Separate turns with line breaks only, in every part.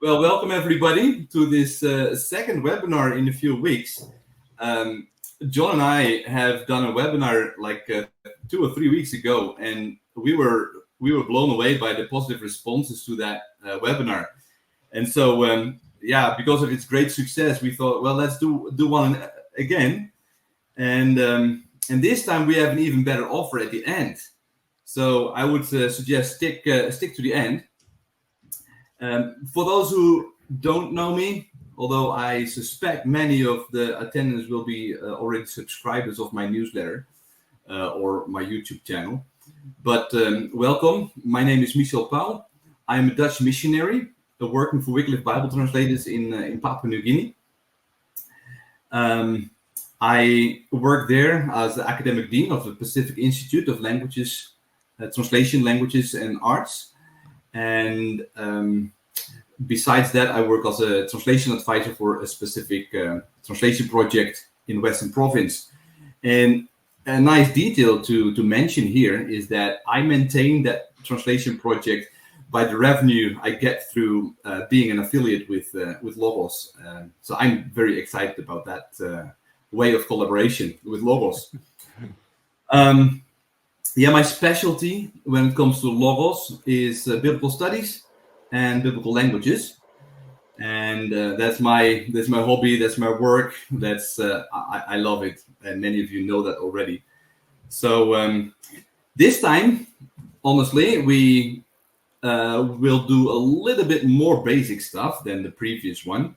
Well, welcome everybody to this second webinar in a few weeks. John and I have done a webinar like 2 or 3 weeks ago, and we were blown away by the positive responses to that webinar. And so, because of its great success, we thought, well, let's do one again. And this time we have an even better offer at the end. So I would suggest stick to the end. For those who don't know me, although I suspect many of the attendants will be already subscribers of my newsletter or my YouTube channel, but welcome. My name is Michel Pauw. I'm a Dutch missionary working for Wycliffe Bible translators in Papua New Guinea. I work there as the academic dean of the Pacific Institute of Languages, Translation, Languages and Arts. And besides that, I work as a translation advisor for a specific translation project in Western Province. And a nice detail to mention here is that I maintain that translation project by the revenue I get through being an affiliate with Logos. So I'm very excited about that way of collaboration with Logos. My specialty when it comes to Logos is biblical studies and biblical languages, and that's my hobby, that's my work. I love it, and many of you know that already. So this time, honestly, we will do a little bit more basic stuff than the previous one.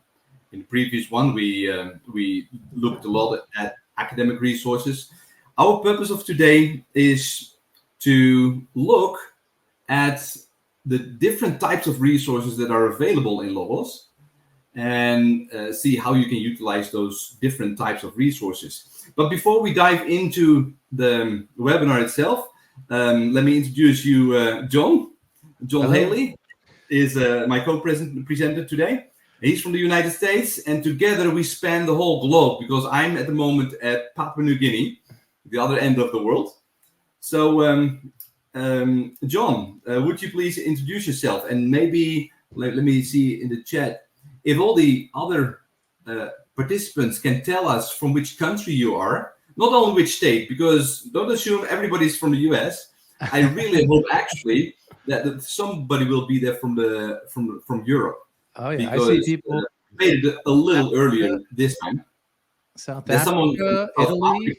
In the previous one, we looked a lot at academic resources. Our purpose of today is to look at the different types of resources that are available in Logos and see how you can utilize those different types of resources. But before we dive into the webinar itself, let me introduce you John. John Haley is my co-presenter today. He's from the United States, and together we span the whole globe because I'm at the moment at Papua New Guinea, the other end of the world. So, John, would you please introduce yourself, and maybe let me see in the chat if all the other participants can tell us from which country you are, not only which state, because don't assume everybody's from the US. I really hope actually that somebody will be there from Europe.
Oh yeah,
because,
I see people
made it a little earlier this time.
South Africa, Italy.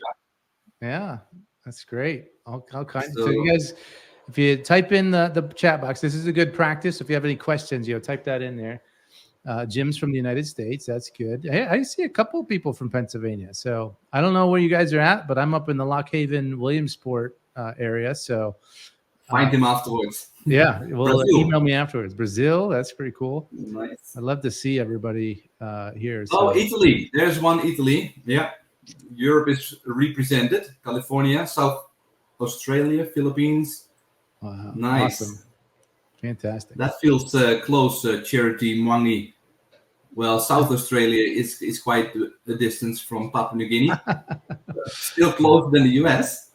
Yeah, that's great. All kinds. So you guys, if you type in the chat box, this is a good practice. If you have any questions, type that in there. Jim's from the United States. That's good. Hey, I see a couple of people from Pennsylvania. So I don't know where you guys are at, but I'm up in the Lock Haven, Williamsport area. So
find him afterwards.
Yeah, well, email me afterwards. Brazil, that's pretty cool.
Nice.
I'd love to see everybody here. So.
Oh, Italy. There's one Italy. Yeah. Europe is represented. California, South Australia, Philippines.
Wow.
Nice.
Awesome. Fantastic.
That feels close, Charity Mwangi. Well, South Australia is quite a distance from Papua New Guinea. Still closer than the US.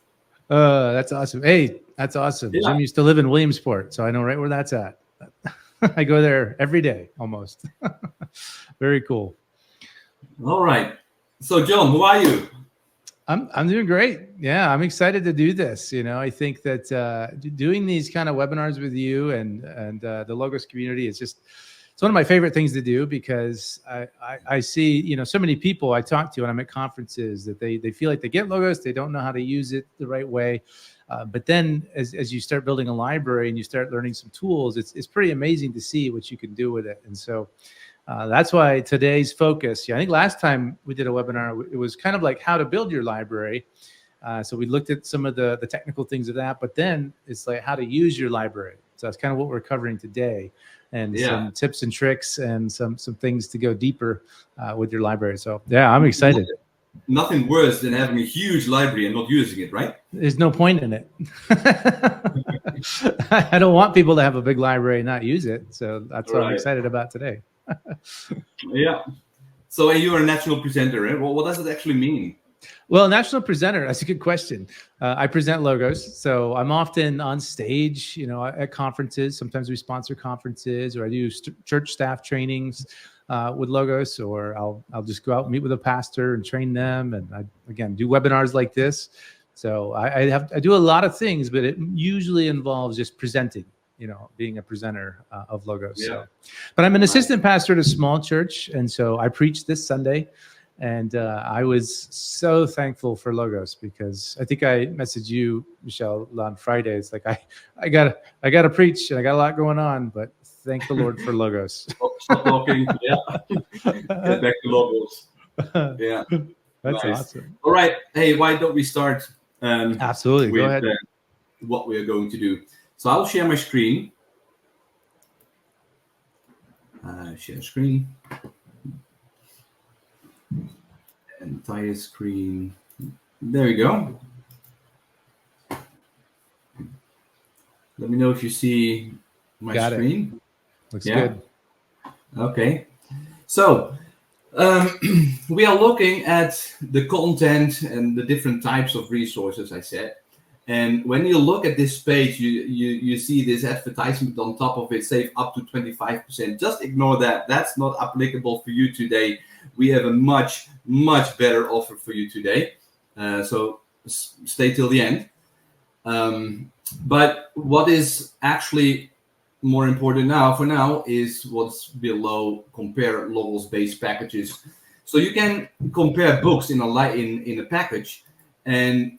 That's awesome. Hey, that's awesome. Yeah. Jim used to live in Williamsport, so I know right where that's at. I go there every day, almost. Very cool.
All right. So, John, who are you?
I'm doing great. Yeah, I'm excited to do this. I think that doing these kind of webinars with you and the Logos community is just, it's one of my favorite things to do because I see, so many people I talk to when I'm at conferences that they feel like they get Logos, they don't know how to use it the right way. But then as you start building a library and you start learning some tools, it's pretty amazing to see what you can do with it. And so that's why today's focus, I think last time we did a webinar, it was kind of like how to build your library. So we looked at some of the technical things of that, but then it's like how to use your library. So that's kind of what we're covering today, and some tips and tricks and some things to go deeper with your library. So yeah, I'm excited.
Nothing worse than having a huge library and not using it, right?
There's no point in it. I don't want people to have a big library and not use it. So that's what I'm excited about today.
Yeah. So you're a national presenter, right? Well, what does it actually mean?
Well, national presenter, that's a good question. I present logos. So I'm often on stage, at conferences. Sometimes we sponsor conferences, or I do church staff trainings with logos, or I'll just go out and meet with a pastor and train them. And I, again, do webinars like this. So I do a lot of things, but it usually involves just presenting, being a presenter of logos.
Yeah.
So, but I'm an assistant pastor at a small church. And so I preached this Sunday. And I was so thankful for logos, because I think I messaged you, Michel, on Friday. It's like I gotta preach, and I got a lot going on, but thank the Lord for logos.
Stop talking. Yeah. Get back to logos. Yeah.
That's
nice.
Awesome.
All right. Hey, why don't we start?
Absolutely.
With,
Go ahead.
What we are going to do. So I'll share my screen. Share screen. Entire screen. There we go. Let me know if you see my screen.
Looks good.
Okay. So we are looking at the content and the different types of resources, I said. And when you look at this page, you see this advertisement on top of it, save up to 25%. Just ignore that. That's not applicable for you today. We have a much, much better offer for you today. So stay till the end. But what is actually more important for now is what's below. Compare logos-based packages. So you can compare books in a package, and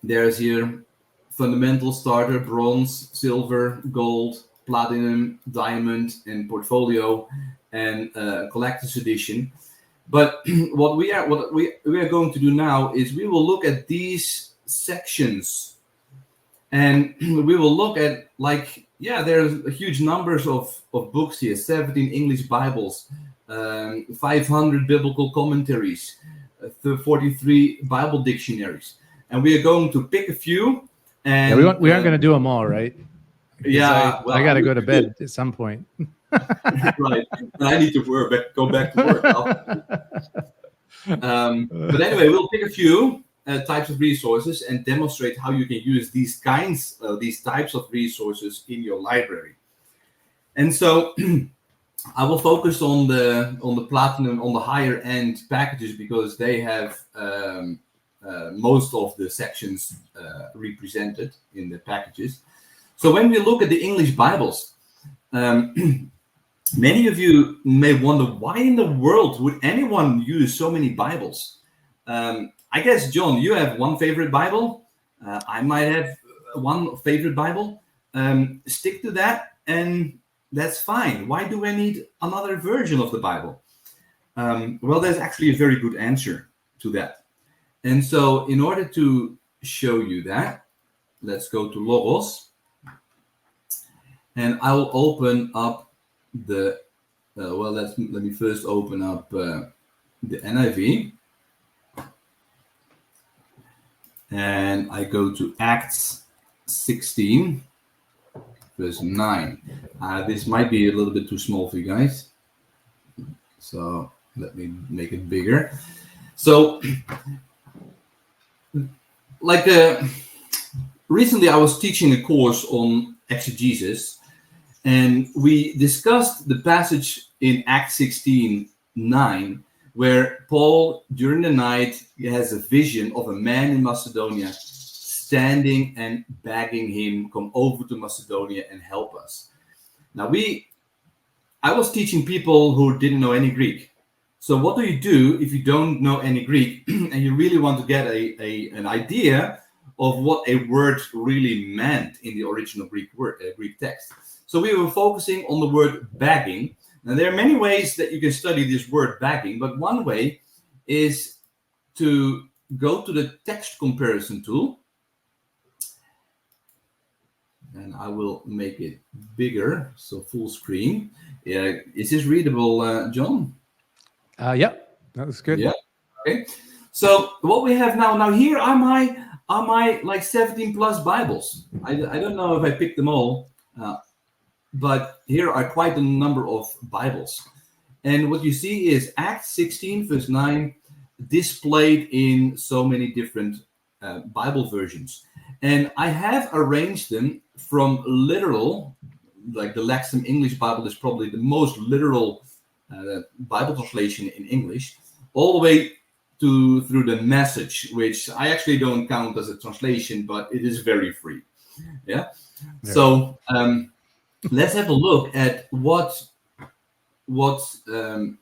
there's here fundamental, starter, bronze, silver, gold, platinum, diamond, and portfolio, and collector's edition. But what we are going to do now is we will look at these sections, and we will look at, there's huge numbers of books here: 17 English Bibles, 500 biblical commentaries, 43 Bible dictionaries. And we are going to pick a few. And
we aren't going to do them all, right?
Yeah.
I got to go to bed at some point.
Right. I need to go back to work. But anyway, we'll pick a few types of resources and demonstrate how you can use these types of resources in your library. And so I will focus on the platinum, on the higher end packages, because they have most of the sections represented in the packages. So when we look at the English Bibles, many of you may wonder, why in the world would anyone use so many Bibles? I guess, John, you have one favorite Bible. I might have one favorite Bible. Stick to that, and that's fine. Why do I need another version of the Bible? Well, there's actually a very good answer to that. And so in order to show you that, let's go to Logos. And I'll open up let me first open up the NIV. And I go to Acts 16, verse 9. This might be a little bit too small for you guys. So let me make it bigger. So, recently I was teaching a course on exegesis, and we discussed the passage in Acts 16:9, where Paul, during the night, has a vision of a man in Macedonia standing and begging him, come over to Macedonia and help us. Now, I was teaching people who didn't know any Greek. So what do you do if you don't know any Greek and you really want to get an idea of what a word really meant in the original Greek text? So we were focusing on the word begging. Now, there are many ways that you can study this word begging, but one way is to go to the text comparison tool. And I will make it bigger, so full screen. Yeah, is this readable, John?
Yeah, that was good.
Yeah. Okay. So what we have now here are my like 17 plus Bibles. I don't know if I picked them all, but here are quite a number of Bibles. And what you see is Acts 16, verse 9. displayed in so many different Bible versions. And I have arranged them from literal, like the Lexham English Bible is probably the most literal Bible translation in English, all the way through the Message, which I actually don't count as a translation, but it is very free. Yeah. So let's have a look at what the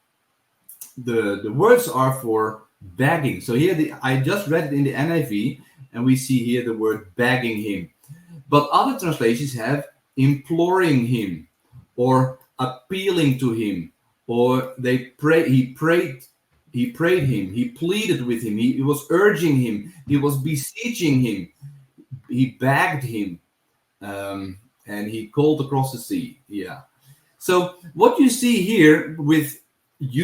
words are for begging. So here I just read it in the NIV, and we see here the word begging him. But other translations have imploring him, or appealing to him, or he prayed him, he pleaded with him, he was urging him, he was beseeching him, he begged him, and he called across the sea. Yeah. So what you see here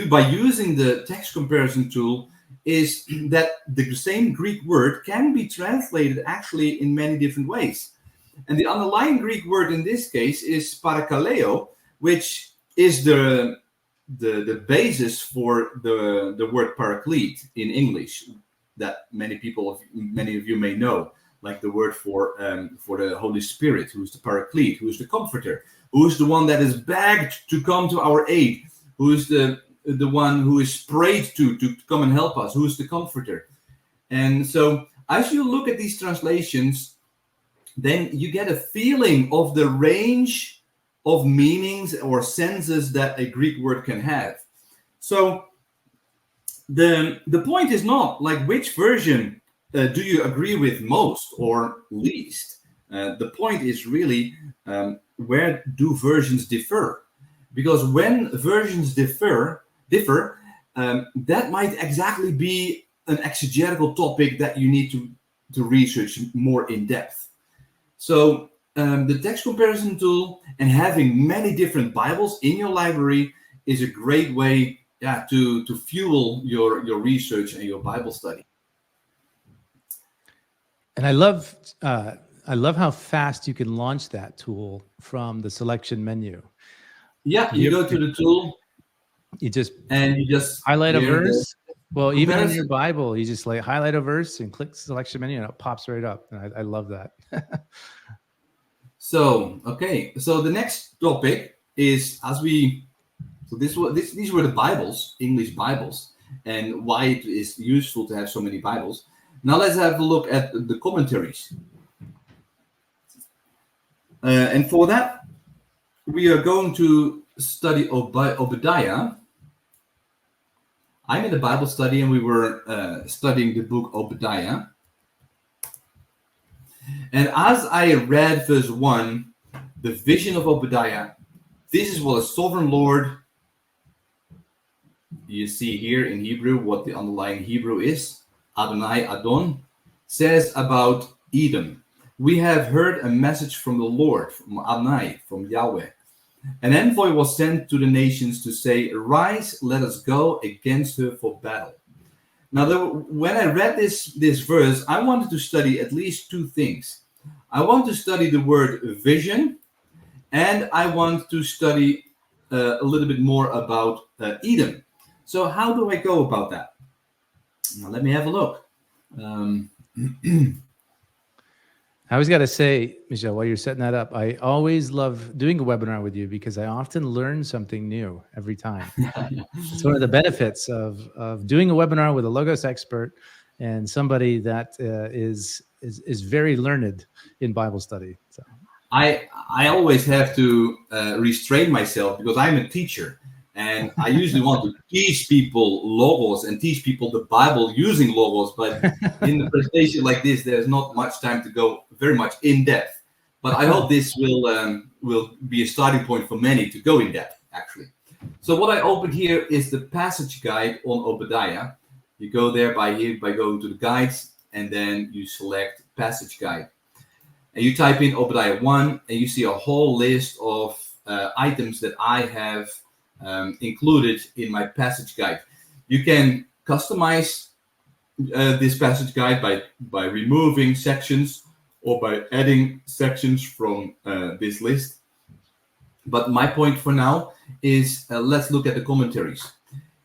by using the text comparison tool is that the same Greek word can be translated actually in many different ways. And the underlying Greek word in this case is parakaleo, which is the basis for the word paraclete in English that many of you may know, like the word for the Holy Spirit, who's the paraclete, who's the comforter, who's the one that is begged to come to our aid, who's the one who is prayed to come and help us, who's the comforter. And so as you look at these translations, then you get a feeling of the range of meanings or senses that a Greek word can have. So the point is not like which version do you agree with most or least. The point is really where do versions differ? Because when versions differ, that might exactly be an exegetical topic that you need to research more in depth. So the text comparison tool and having many different Bibles in your library is a great way to fuel your research and your Bible study.
And I love how fast you can launch that tool from the selection menu.
Yeah, you go to the tool.
You just
highlight
a verse. Well, even in your Bible, you just like highlight a verse and click selection menu, and it pops right up. And I love that.
So the next topic is these were the Bibles, English Bibles, and why it is useful to have so many Bibles. Now let's have a look at the commentaries. And for that, we are going to study Obadiah. I'm in the Bible study, and we were studying the book Obadiah. And as I read verse 1, the vision of Obadiah, this is what a sovereign Lord, you see here in Hebrew what the underlying Hebrew is, Adonai Adon, says about Edom. We have heard a message from the Lord, from Adonai, from Yahweh. An envoy was sent to the nations to say, "Rise, let us go against her for battle." Now, when I read this verse, I wanted to study at least two things. I want to study the word vision, and I want to study a little bit more about Edom. So how do I go about that? Now, let me have a look.
I always got to say, Michel, while you're setting that up, I always love doing a webinar with you because I often learn something new every time. It's one of the benefits of doing a webinar with a Logos expert and somebody that is very learned in Bible study. So
I always have to restrain myself because I'm a teacher. And I usually want to teach people Logos and teach people the Bible using Logos. But in a presentation like this, there's not much time to go very much in depth. But I hope this will be a starting point for many to go in depth, actually. So what I opened here is the passage guide on Obadiah. You go there by going to the guides, and then you select passage guide. And you type in Obadiah 1, and you see a whole list of items that I have included in my passage guide. You can customize this passage guide by removing sections or by adding sections from this list. But my point for now is let's look at the commentaries.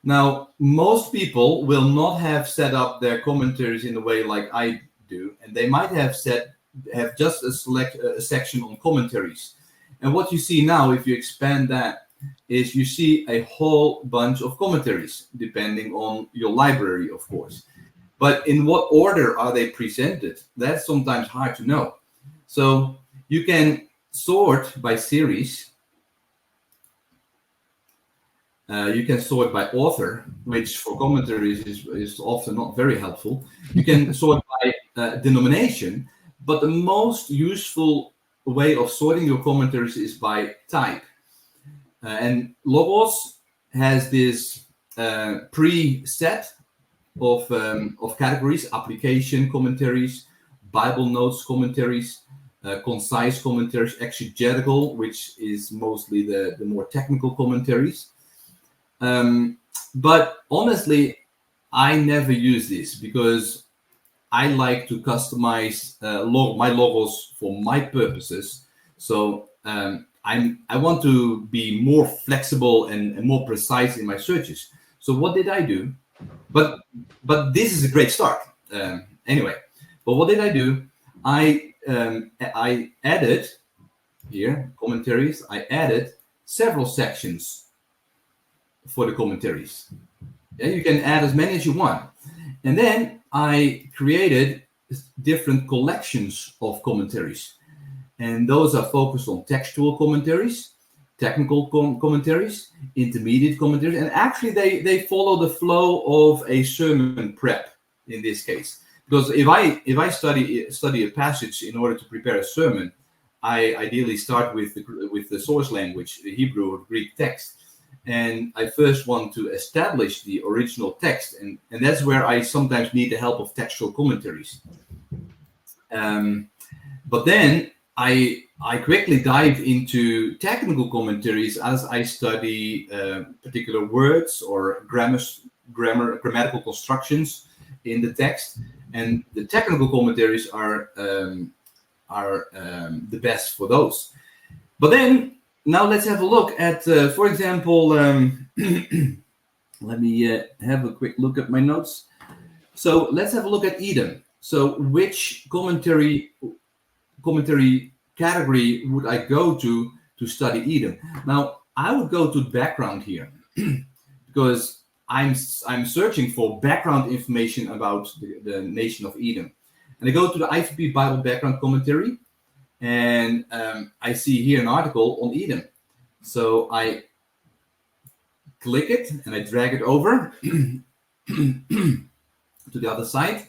Now, most people will not have set up their commentaries in a way like I do, and they might have just a section on commentaries. And what you see now, if you expand that, is you see a whole bunch of commentaries, depending on your library, of course. But in what order are they presented? That's sometimes hard to know. So you can sort by series. You can sort by author, which for commentaries is often not very helpful. You can sort by denomination, but the most useful way of sorting your commentaries is by type. And Logos has this preset of categories: application commentaries, Bible notes commentaries, concise commentaries, exegetical, which is mostly the more technical commentaries. But honestly, I never use this because I like to customize my logos for my purposes. So I want to be more flexible and more precise in my searches. So what did I do? But this is a great start. Anyway, but what did I do? I added here commentaries. I added several sections for the commentaries. Yeah, you can add as many as you want. And then I created different collections of commentaries. And those are focused on textual commentaries, technical commentaries, intermediate commentaries, and actually they follow the flow of a sermon prep in this case. Because if I study a passage in order to prepare a sermon, I ideally start with the source language, the Hebrew or Greek text. And I first want to establish the original text, and that's where I sometimes need the help of textual commentaries. But then I quickly dive into technical commentaries as I study particular words or grammatical constructions in the text, and the technical commentaries are the best for those. But then now let's have a look at, for example, let me have a quick look at my notes. So let's have a look at Edom. So which commentary category would I go to study Edom? Now I would go to background here because I'm searching for background information about the nation of Edom, and I go to the IVP Bible Background Commentary. And I see here an article on Edom. So I click it and I drag it over to the other side.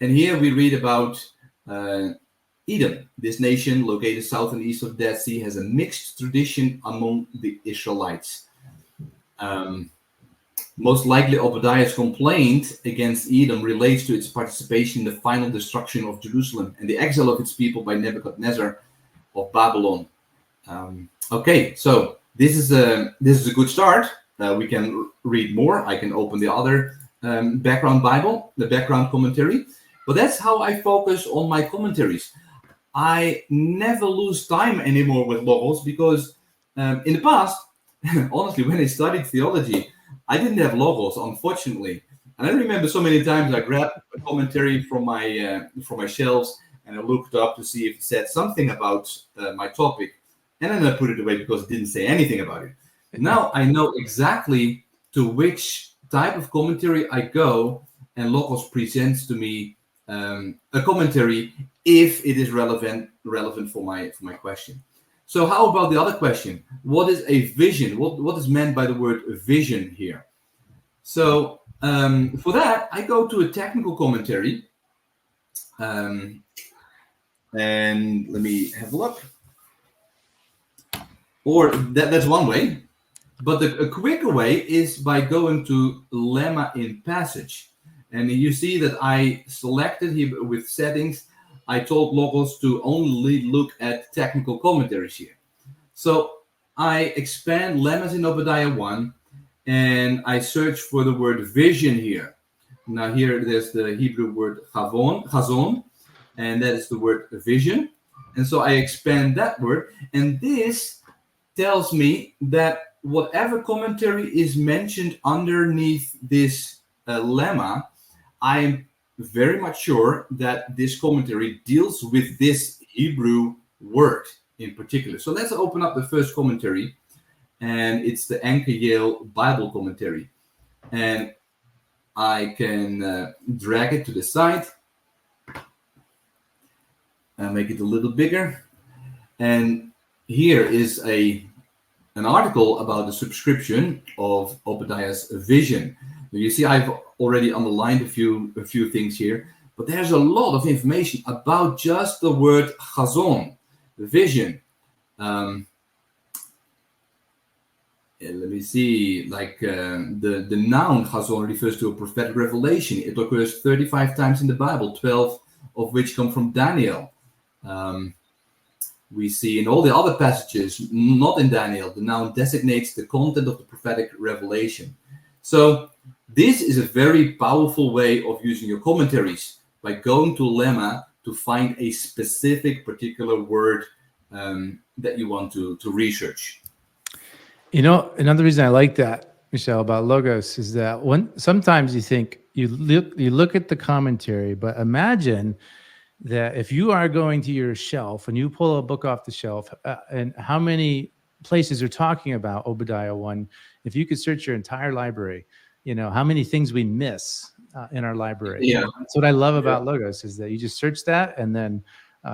And here we read about Edom. This nation, located south and east of the Dead Sea, has a mixed tradition among the Israelites. Most likely, Obadiah's complaint against Edom relates to its participation in the final destruction of Jerusalem and the exile of its people by Nebuchadnezzar of Babylon. Okay, so this is a good start. We can read more. I can open the other background Bible, the background commentary. But that's how I focus on my commentaries. I never lose time anymore with Logos because in the past, honestly, when I studied theology, I didn't have Logos, unfortunately. And I remember so many times I grabbed a commentary from my shelves and I looked up to see if it said something about my topic. And then I put it away because it didn't say anything about it. Now I know exactly to which type of commentary I go, and Logos presents to me a commentary if it is relevant for my question. So how about the other question? What is a vision? What is meant by the word vision here? So for that, I go to a technical commentary. And let me have a look. Or that's one way. But a quicker way is by going to lemma in passage. And you see that I selected here with settings. I told Logos to only look at technical commentaries here. So I expand lemmas in Obadiah 1, and I search for the word vision here. Now here there's the Hebrew word chazon, and that is the word vision. And so I expand that word, and this tells me that whatever commentary is mentioned underneath this lemma, I'm very much sure that this commentary deals with this Hebrew word in particular. So let's open up the first commentary, and it's the Anchor Yale Bible Commentary. And I can drag it to the side and make it a little bigger. And here is an article about the subscription of Obadiah's vision. You see, I've already underlined a few things here, but there's a lot of information about just the word chazon, the vision. Let me see, like the noun chazon refers to a prophetic revelation. It occurs 35 times in the Bible, 12 of which come from Daniel. We see in all the other passages, not in Daniel, the noun designates the content of the prophetic revelation. So this is a very powerful way of using your commentaries, by going to lemma to find a specific particular word that you want to research.
You know, another reason I like that, Michel, about logos is that sometimes you think you look at the commentary, but imagine that if you are going to your shelf and you pull a book off the shelf, and how many places are talking about Obadiah 1, if you could search your entire library, you know, how many things we miss in our library.
Yeah.
That's what I love about logos, is that you just search that, and then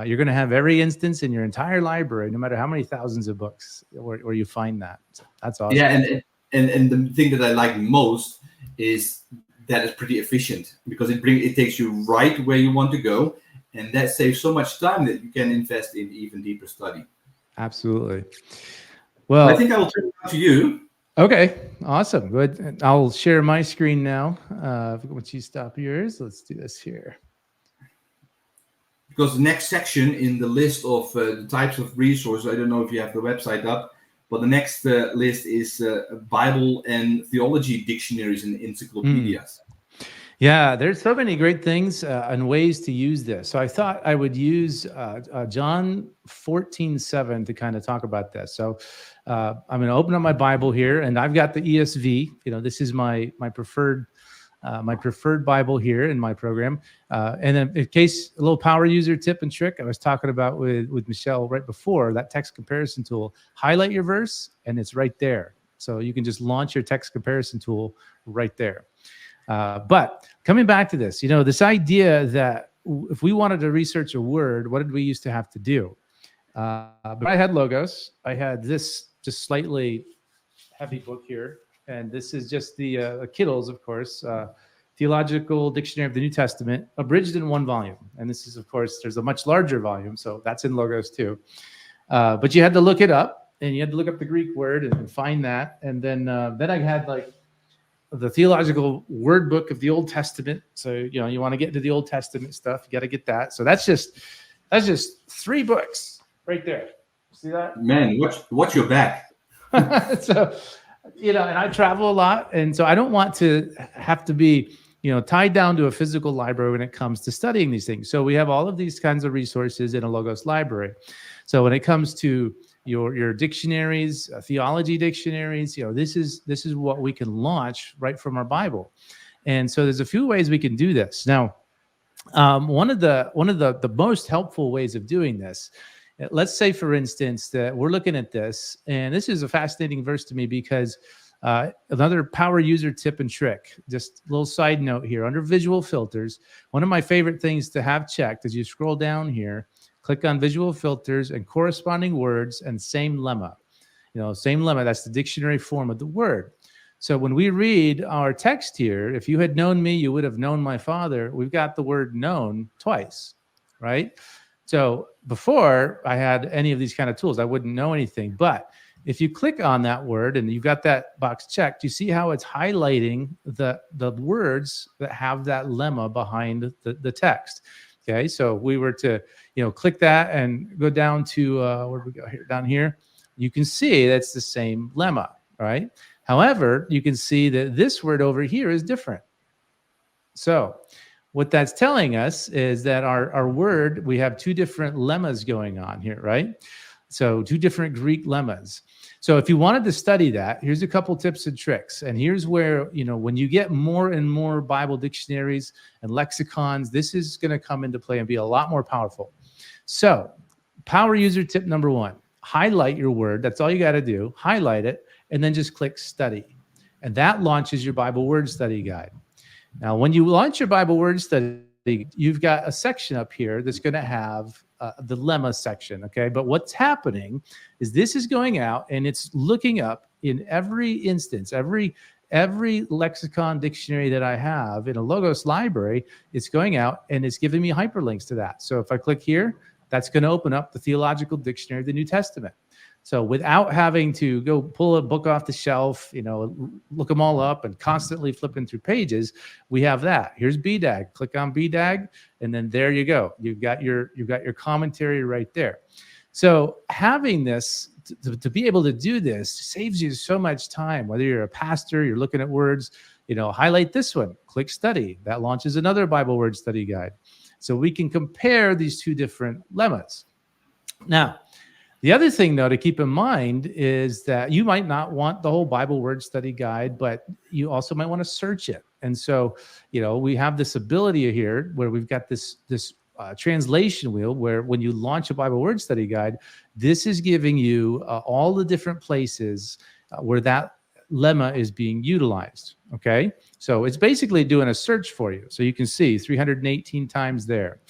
you're going to have every instance in your entire library, no matter how many thousands of books where you find that. So that's awesome.
Yeah, and the thing that I like most is that it's pretty efficient, because it takes you right where you want to go, and that saves so much time that you can invest in even deeper study.
Absolutely. Well,
I think I will turn it back to you.
Okay, awesome. Good. I'll share my screen now. Once you stop yours, let's do this here.
Because the next section in the list of the types of resources, I don't know if you have the website up, but the next list is Bible and theology dictionaries and encyclopedias.
Yeah, there's so many great things and ways to use this. So I thought I would use John 14:7 to kind of talk about this. So I'm going to open up my Bible here, and I've got the ESV. You know, this is my preferred Bible here in my program. And then, in case a little power user tip and trick, I was talking about with Michel right before, that text comparison tool. Highlight your verse, and it's right there. So you can just launch your text comparison tool right there. But coming back to this, you know, this idea that if we wanted to research a word, what did we used to have to do? But I had logos. I had this just slightly heavy book here. And this is just the Kittle's, of course, Theological Dictionary of the New Testament, abridged in 1 volume. And this is, of course, there's a much larger volume, so that's in logos too. But you had to look it up, and you had to look up the Greek word and find that. And then I had like the Theological Word Book of the Old Testament. So, you know, you want to get into the Old Testament stuff, you got to get that. So that's just 3 books right there. See that?
Man, watch your back.
So, you know, and I travel a lot, and so I don't want to have to be, you know, tied down to a physical library when it comes to studying these things. So we have all of these kinds of resources in a Logos library. So when it comes to your dictionaries, theology dictionaries, you know, this is what we can launch right from our Bible. And so there's a few ways we can do this. Now, one of the most helpful ways of doing this, let's say, for instance, that we're looking at this, and this is a fascinating verse to me because another power user tip and trick, just a little side note here, under visual filters, one of my favorite things to have checked as you scroll down here, click on visual filters and corresponding words and same lemma. You know, same lemma, that's the dictionary form of the word. So when we read our text here, if you had known me, you would have known my father. We've got the word known twice, right? So before I had any of these kind of tools, I wouldn't know anything. But if you click on that word and you've got that box checked, you see how it's highlighting the words that have that lemma behind the text. Okay, so we were to, you know, click that and go down to, where do we go here? Down here, you can see that's the same lemma, right? However, you can see that this word over here is different. So what that's telling us is that our word, we have 2 different lemmas going on here, right? So 2 different Greek lemmas. So if you wanted to study that, here's a couple tips and tricks. And here's where, when you get more and more Bible dictionaries and lexicons, this is going to come into play and be a lot more powerful. So power user tip number 1, highlight your word. That's all you got to do. Highlight it and then just click study. And that launches your Bible word study guide. Now, when you launch your Bible word study, you've got a section up here that's going to have the lemma section, okay? But what's happening is this is going out and it's looking up in every instance, every lexicon dictionary that I have in a Logos library, it's going out and it's giving me hyperlinks to that. So if I click here, that's going to open up the Theological Dictionary of the New Testament. So without having to go pull a book off the shelf, look them all up and constantly flipping through pages, we have that. Here's BDAG. Click on BDAG, and then there you go. You've got your commentary right there. So having this to be able to do this saves you so much time. Whether you're a pastor, you're looking at words, highlight this one, click study. That launches another Bible word study guide. So we can compare these 2 different lemmas. Now, the other thing, though, to keep in mind is that you might not want the whole Bible word study guide, but you also might want to search it. And so, we have this ability here where we've got this translation wheel where when you launch a Bible word study guide, this is giving you all the different places where that lemma is being utilized. Okay, so it's basically doing a search for you. So you can see 318 times there.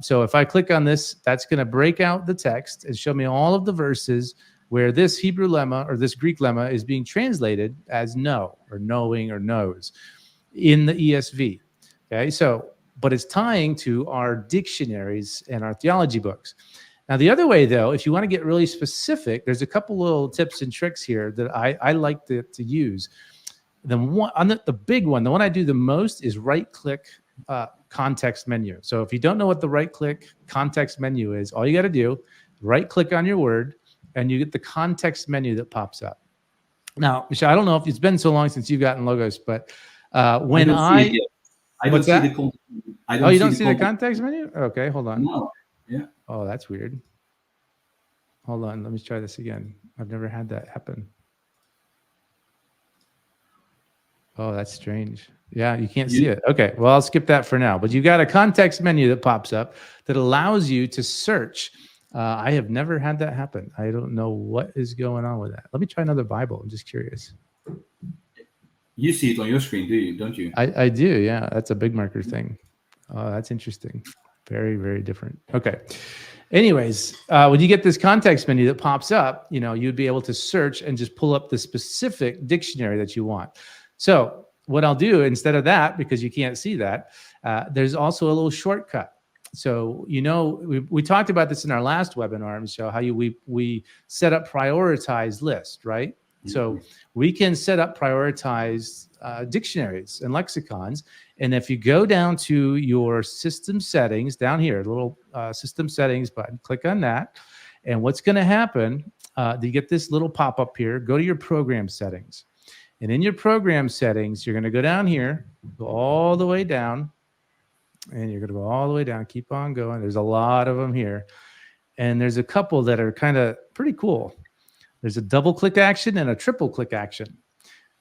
So if I click on this, that's going to break out the text and show me all of the verses where this Hebrew lemma or this Greek lemma is being translated as know or knowing or knows in the ESV. Okay, so, but it's tying to our dictionaries and our theology books. Now, the other way, though, if you want to get really specific, there's a couple little tips and tricks here that I like to use. The big one, the one I do the most is right-click context menu. So if you don't know what the right-click context menu is, all you got to do, right-click on your word, and you get the context menu that pops up. Now, Michel, I don't know if it's been so long since you've gotten Logos, but when
I don't see the context.
Oh, you don't see the context menu? Okay, hold on.
No. Yeah.
Oh, that's weird. Hold on, let me try this again. I've never had that happen. Oh, that's strange. Yeah, you can't see it. Okay, well, I'll skip that for now. But you've got a context menu that pops up that allows you to search. I have never had that happen. I don't know what is going on with that. Let me try another Bible. I'm just curious.
You see it on your screen, don't you?
I do, yeah. That's a big marker thing. Oh, that's interesting. Very, very different. Okay. Anyways, when you get this context menu that pops up, you'd be able to search and just pull up the specific dictionary that you want. So what I'll do instead of that, because you can't see that, there's also a little shortcut. So, we talked about this in our last webinar, Michel, how we set up prioritized list, right? Mm-hmm. So we can set up prioritized dictionaries and lexicons. And if you go down to your system settings down here, little system settings button, click on that. And what's going to happen, you get this little pop-up here, go to your program settings. And in your program settings, you're going to go down here, go all the way down, and you're going to go all the way down, keep on going. There's a lot of them here. And there's a couple that are kind of pretty cool. There's a double click action and a triple click action.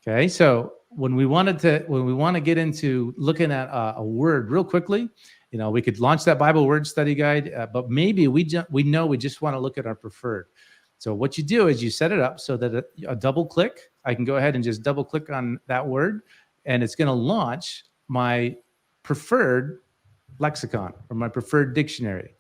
Okay, so when we want to get into looking at a word real quickly, we could launch that Bible word study guide, but maybe we know we just want to look at our preferred. So what you do is you set it up so that a double click, I can go ahead and just double click on that word, and it's going to launch my preferred lexicon or my preferred dictionary.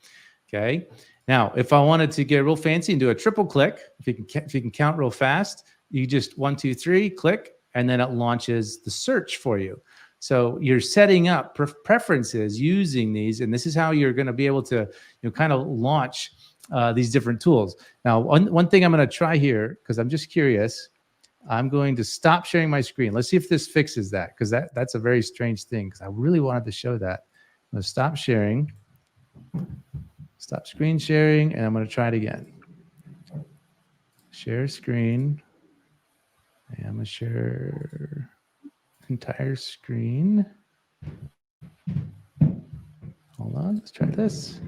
Okay. Now, if I wanted to get real fancy and do a triple click, if you can count real fast, you just 1, 2, 3, click, and then it launches the search for you. So you're setting up preferences using these, and this is how you're going to be able to kind of launch these different tools. Now, one thing I'm going to try here, because I'm just curious, I'm going to stop sharing my screen. Let's see if this fixes that, because that's a very strange thing, because I really wanted to show that. I'm going to stop sharing, stop screen sharing, and I'm going to try it again. Share screen. And I'm going to share entire screen. Hold on, let's try this.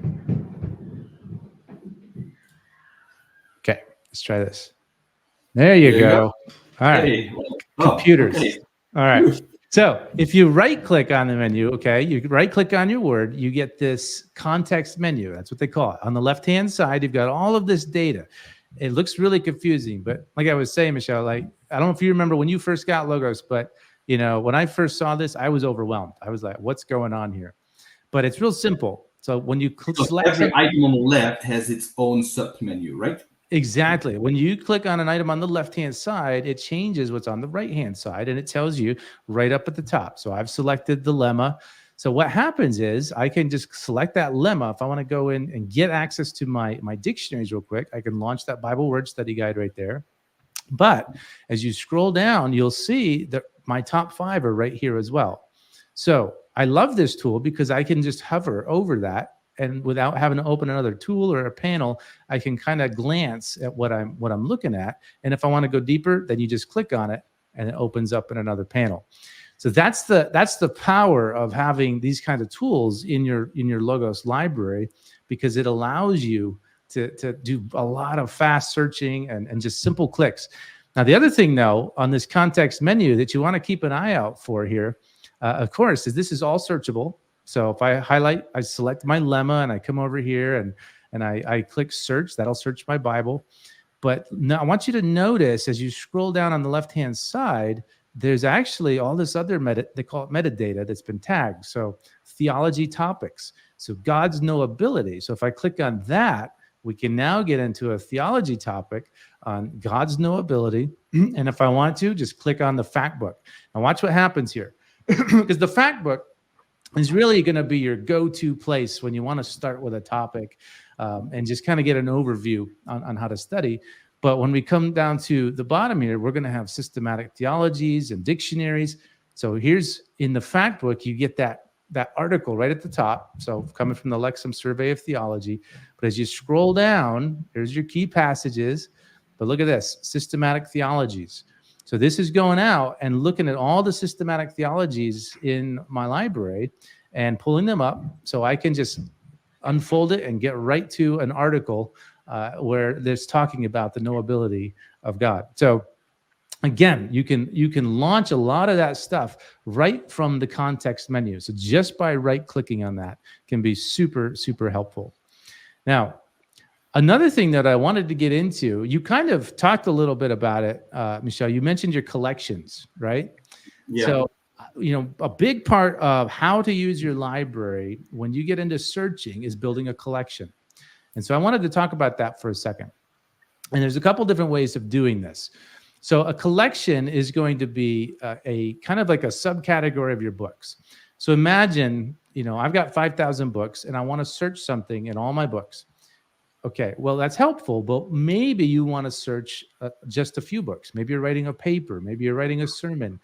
Let's try this. There you
There you
go. All right.
Hey. Oh,
Computers.
okay.
All right. So if you right click on the menu, okay, you right click on your word, you get this context menu. That's what they call it. On the left hand side, you've got all of this data. It looks really confusing, but like I was saying, Michel, like I don't know if you remember when you first got Logos, but you know, when I first saw this, I was overwhelmed. I was like, what's going on here? But it's real simple. So when you select
every item on the left has its own sub menu, right?
exactly. When you click on an item on the left-hand side, it changes what's on the right-hand side, and it tells you right up at the top. So I've selected the lemma. So what happens is I can just select that lemma. If I want to go in and get access to my dictionaries real quick, I can launch that Bible word study guide right there. But as you scroll down, you'll see that my top 5 are right here as well. So I love this tool because I can just hover over that, and without having to open another tool or a panel, I can kind of glance at what I'm looking at. And if I want to go deeper, then you just click on it and it opens up in another panel. So that's the power of having these kinds of tools in your Logos library, because it allows you to do a lot of fast searching and just simple clicks. Now, the other thing, though, on this context menu that you want to keep an eye out for here, of course, is this is all searchable. So if I highlight, I select my lemma and I come over here and I click search, that'll search my Bible. But now I want you to notice as you scroll down on the left-hand side, there's actually all this other they call it metadata that's been tagged. So theology topics. So God's knowability. So if I click on that, we can now get into a theology topic on God's knowability. And if I want to, just click on the fact book. Now watch what happens here. Because the fact book is really going to be your go-to place when you want to start with a topic and just kind of get an overview on how to study. But when we come down to the bottom here, we're going to have systematic theologies and dictionaries. So here's in the fact book, you get that article right at the top. So coming from the Lexham Survey of Theology. But as you scroll down, here's your key passages. But look at this, systematic theologies. So this is going out and looking at all the systematic theologies in my library and pulling them up so I can just unfold it and get right to an article where there's talking about the knowability of God. So again, you can launch a lot of that stuff right from the context menu. So just by right-clicking on that can be super, super helpful. Now, another thing that I wanted to get into, you kind of talked a little bit about it, Michel. You mentioned your collections, right?
Yeah.
So, a big part of how to use your library when you get into searching is building a collection. And so I wanted to talk about that for a second. And there's a couple different ways of doing this. So a collection is going to be a kind of like a subcategory of your books. So imagine, I've got 5,000 books and I want to search something in all my books. Okay, well, that's helpful, but maybe you want to search just a few books. Maybe you're writing a paper. Maybe you're writing a sermon.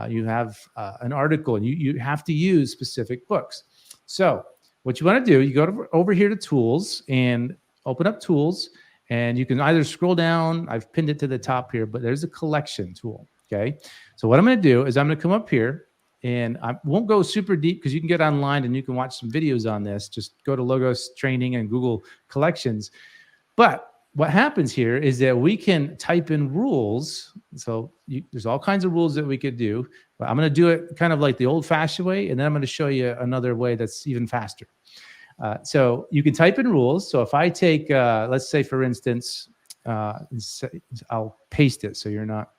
You have an article, and you have to use specific books. So what you want to do, you go over here to Tools and open up Tools, and you can either scroll down. I've pinned it to the top here, but there's a collection tool, okay? So what I'm going to do is I'm going to come up here, and I won't go super deep because you can get online and you can watch some videos on this. Just go to Logos Training and Google Collections. But what happens here is that we can type in rules. So there's all kinds of rules that we could do. But I'm going to do it kind of like the old-fashioned way, and then I'm going to show you another way that's even faster. So you can type in rules. So if I take, let's say, for instance, I'll paste it so you're not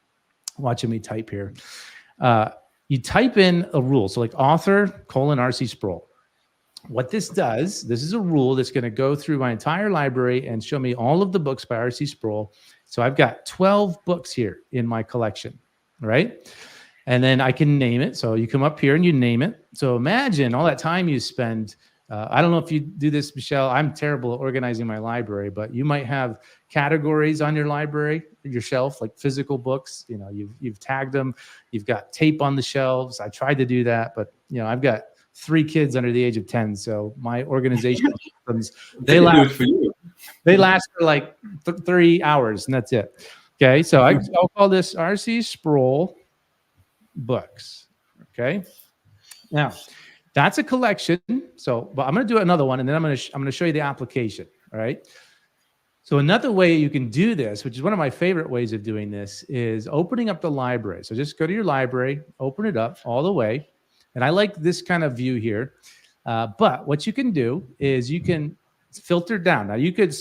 watching me type here. You type in a rule. So like author, R.C. Sproul. What this does, this is a rule that's going to go through my entire library and show me all of the books by R.C. Sproul. So I've got 12 books here in my collection, right? And then I can name it. So you come up here and you name it. So imagine all that time you spend. I don't know if you do this, Michel. I'm terrible at organizing my library, but you might have categories on your library, your shelf, like physical books. You've tagged them. You've got tape on the shelves. I tried to do that, but I've got 3 kids under the age of 10, so my organization systems they last for like 3 hours, and that's it. Okay, so I'll call this R.C. Sproul books. Okay, now. That's a collection. So, but I'm going to do another one, and then I'm going to show you the application. All right. So another way you can do this, which is one of my favorite ways of doing this, is opening up the library. So just go to your library, open it up all the way. And I like this kind of view here. But what you can do is you can filter down. Now you could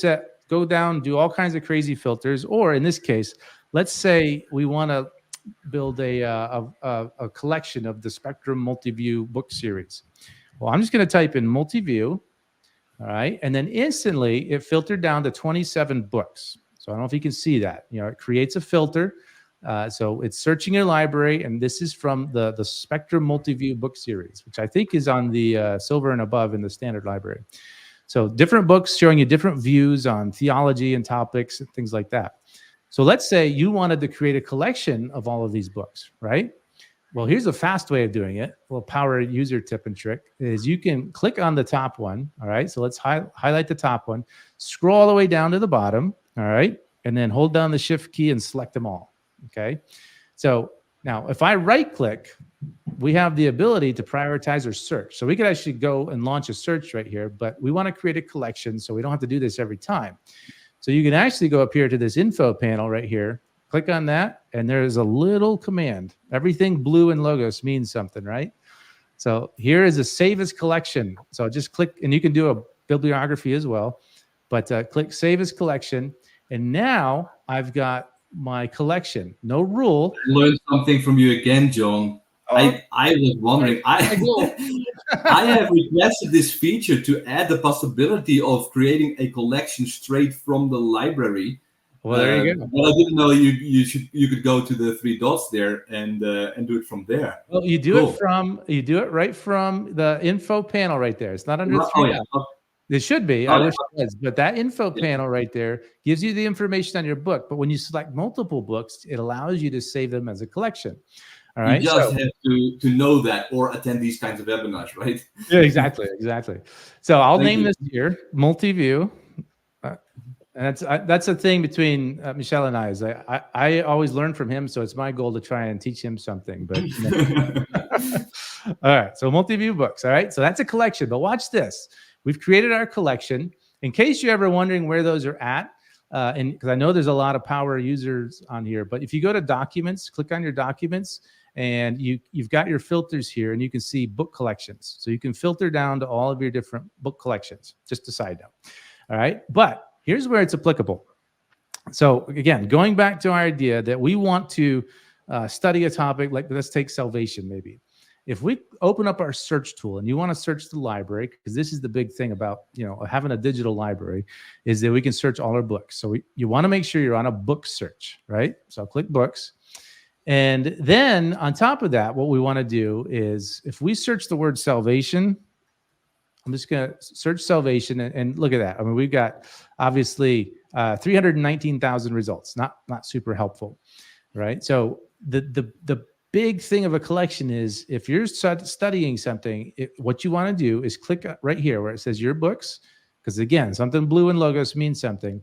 go down, do all kinds of crazy filters, or in this case, let's say we want to build a collection of the Spectrum Multiview book series. Well, I'm just going to type in multiview. All right. And then instantly it filtered down to 27 books. So I don't know if you can see that. It creates a filter. So it's searching your library. And this is from the Spectrum Multiview book series, which I think is on the silver and above in the standard library. So different books showing you different views on theology and topics and things like that. So let's say you wanted to create a collection of all of these books, right? Well, here's a fast way of doing it. A little power user tip and trick is you can click on the top one. All right. So let's highlight the top one, scroll all the way down to the bottom. All right. And then hold down the shift key and select them all. Okay. So now if I right click, we have the ability to prioritize or search. So we could actually go and launch a search right here, but we want to create a collection so we don't have to do this every time. So you can actually go up here to this info panel right here. Click on that, and there's a little command. Everything blue in logos means something, right? So here is a save as collection. So just click, and you can do a bibliography as well, but click save as collection. And now I've got my collection. No rule.
I learned something from you again, John. I was wondering, I have requested this feature to add the possibility of creating a collection straight from the library.
Well, there you go.
But I didn't know you could go to the three dots there and do it from there.
Well, you do it right from the info panel right there. It's not under three dots. Okay. It should be. I wish it was, but that info panel right there gives you the information on your book. But when you select multiple books, it allows you to save them as a collection. All right.
You just have to know that or attend these kinds of webinars, right?
Yeah, exactly. So I'll name this here multiview. And that's a thing between Michel and I. Is I always learn from him, so it's my goal to try and teach him something. But all right, so multiview books. All right, so that's a collection. But watch this. We've created our collection. In case you're ever wondering where those are at, and because I know there's a lot of power users on here, but if you go to documents, click on your documents, and you've got your filters here, and you can see book collections. So you can filter down to all of your different book collections. Just a side note. All right, but here's where it's applicable. So again, going back to our idea that we want to study a topic, like let's take salvation maybe. If we open up our search tool and you want to search the library, because this is the big thing about having a digital library, is that we can search all our books. So you want to make sure you're on a book search, right? So I'll click books. And then on top of that, what we want to do is if we search the word salvation, I'm just going to search salvation and look at that. I mean, we've got obviously 319,000 results. Not super helpful, right? So the big thing of a collection is if you're studying something, what you want to do is click right here where it says your books, because again, something blue in logos means something.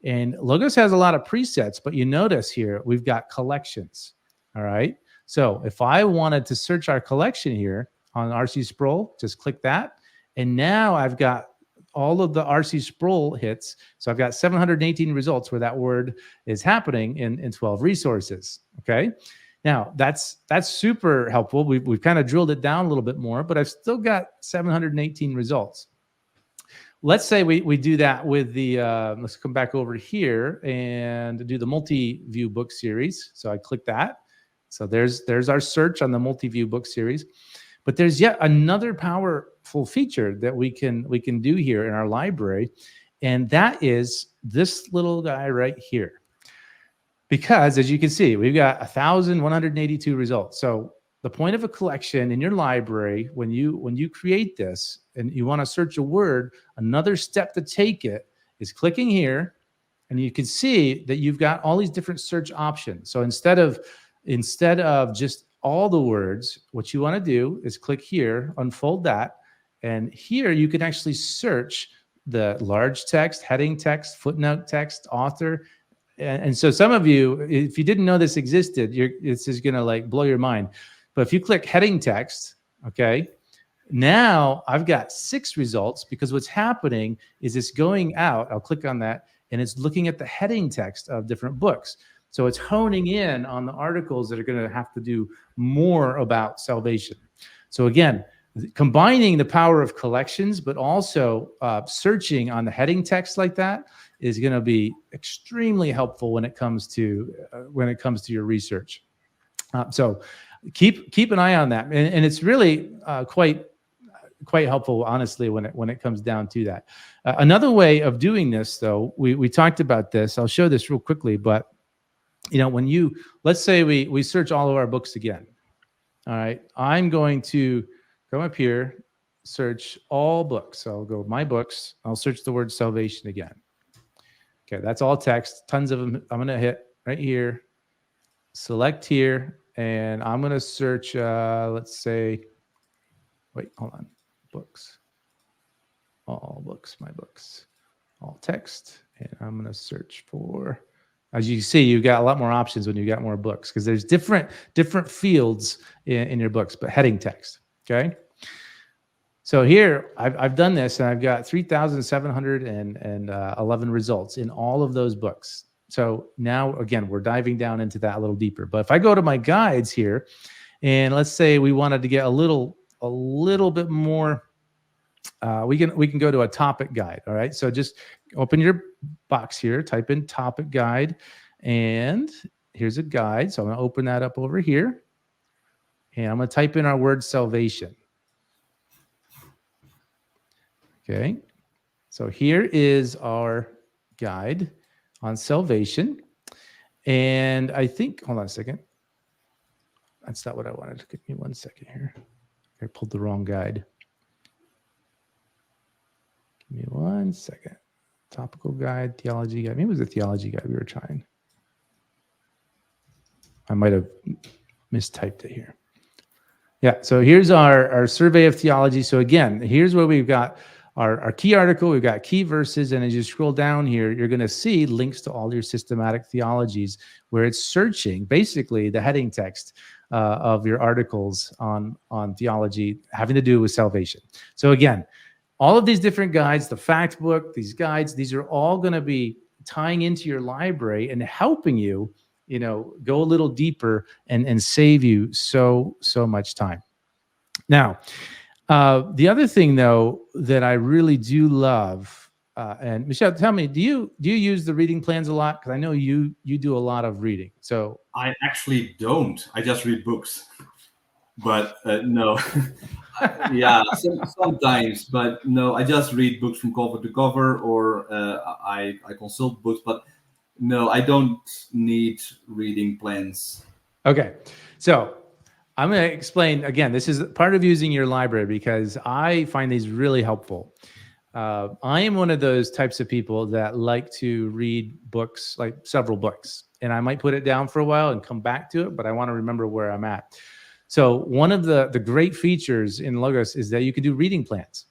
And logos has a lot of presets, but you notice here we've got collections. All right. So if I wanted to search our collection here on RC Sproul, just click that. And now I've got all of the RC Sproul hits. So I've got 718 results where that word is happening in 12 resources. Okay. Now that's super helpful. We've kind of drilled it down a little bit more, but I've still got 718 results. Let's say we do that with the, let's come back over here and do the multi-view book series. So I click that. So there's our search on the multi-view book series. But there's yet another powerful feature that we can do here in our library, and that is this little guy right here. Because as you can see, we've got 1,182 results. So the point of a collection in your library, when you create this and you want to search a word, another step to take it is clicking here, and you can see that you've got all these different search options. So instead of just all the words, what you want to do is click here, unfold that, and here you can actually search the large text, heading text, footnote text, author. And so some of you, if you didn't know this existed, this is going to like blow your mind. But if you click heading text, okay, now I've got 6 results because what's happening is it's going out. I'll click on that. and it's looking at the heading text of different books. So it's honing in on the articles that are going to have to do more about salvation. So again, combining the power of collections, but also searching on the heading text like that is going to be extremely helpful when it comes to your research. So keep an eye on that, and it's really quite helpful, honestly, when it comes down to that. Another way of doing this, though, we talked about this. I'll show this real quickly, but when let's say we search all of our books again. All right, I'm going to come up here, search all books. So I'll go my books. I'll search the word salvation again. Okay, that's all text, tons of them. I'm going to hit right here, select here, and I'm going to search, let's say, wait, hold on, books, all books, my books, all text, and I'm going to search for, as you see, you've got a lot more options when you got more books, because there's different fields in your books, but heading text, okay? So here, I've done this, and I've got 3,711 results in all of those books. So now, again, we're diving down into that a little deeper. But if I go to my guides here, and let's say we wanted to get a little bit more, we can go to a topic guide. All right. So just open your box here, type in topic guide, and here's a guide. So I'm going to open that up over here, and I'm going to type in our word salvation. Okay. So here is our guide on salvation. And I think, hold on a second. That's not what I wanted. Give me 1 second here. I pulled the wrong guide. Give me 1 second. Topical guide, theology guide. Maybe it was a theology guide we were trying. I might have mistyped it here. Yeah, so here's our survey of theology. So again, here's where we've got our key article, we've got key verses, and as you scroll down here, you're going to see links to all your systematic theologies where it's searching basically the heading text of your articles on theology having to do with salvation. So again, all of these different guides, the fact book, these guides, these are all going to be tying into your library and helping you, go a little deeper and save you so much time. Now, the other thing, though, that I really do love, and Michel, tell me, do you use the reading plans a lot? Because I know you do a lot of reading. So
I actually don't. I just read books, but no. Yeah, sometimes, but no. I just read books from cover to cover, or I consult books, but no, I don't need reading plans.
Okay, so I'm going to explain, again, this is part of using your library because I find these really helpful. I am one of those types of people that like to read books, like several books, and I might put it down for a while and come back to it, but I want to remember where I'm at. So one of the great features in Logos is that you can do reading plans.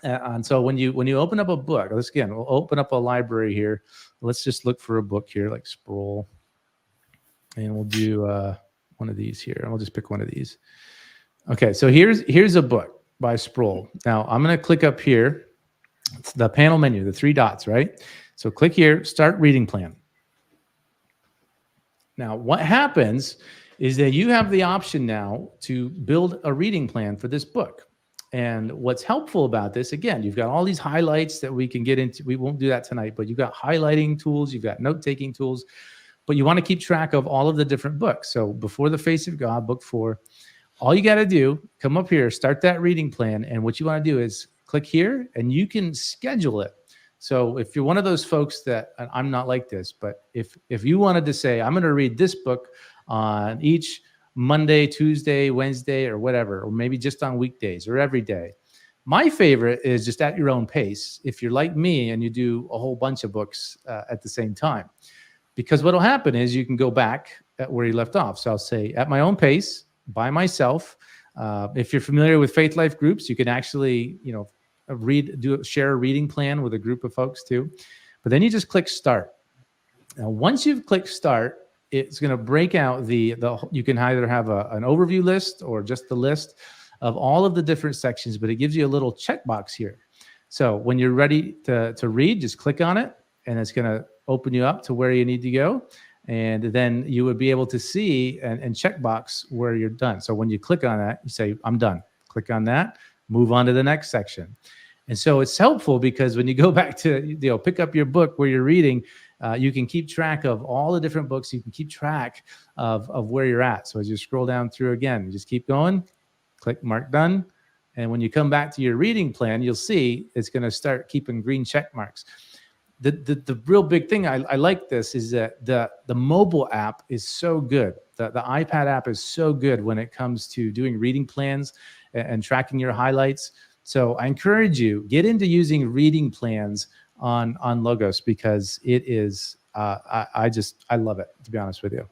And so when you open up a book, we'll open up a library here. Let's just look for a book here, like Sproul, and we'll do one of these here. And we'll just pick one of these. Okay, so here's a book by Sproul. Now I'm going to click up here. It's the panel menu, the 3 dots, right? So click here, start reading plan. Now what happens is that you have the option now to build a reading plan for this book. And what's helpful about this, again, you've got all these highlights that we can get into. We won't do that tonight, but you've got highlighting tools, you've got note-taking tools, but you want to keep track of all of the different books. So Before the Face of God, book 4, all you got to do, come up here, start that reading plan. And what you want to do is click here and you can schedule it. So if you're one of those folks that, and I'm not like this, but if you wanted to say, I'm going to read this book on each Monday, Tuesday, Wednesday, or whatever, or maybe just on weekdays or every day. My favorite is just at your own pace. If you're like me and you do a whole bunch of books at the same time, because what'll happen is you can go back at where you left off. So I'll say at my own pace, by myself. If you're familiar with Faith Life groups, you can actually, share a reading plan with a group of folks too. But then you just click start. Now, once you've clicked start, it's going to break out you can either have an overview list or just the list of all of the different sections, but it gives you a little checkbox here. So when you're ready to read, just click on it. and it's going to open you up to where you need to go. And then you would be able to see and checkbox where you're done. So when you click on that, you say, I'm done. Click on that, move on to the next section. And so it's helpful because when you go back to, pick up your book where you're reading, you can keep track of all the different books. You can keep track of where you're at. So as you scroll down through again, you just keep going, click mark done. And when you come back to your reading plan, you'll see it's going to start keeping green check marks. The real big thing I like this is that the mobile app is so good. The iPad app is so good when it comes to doing reading plans and tracking your highlights. So I encourage you, get into using reading plans on Logos, because it is I love it, to be honest with you.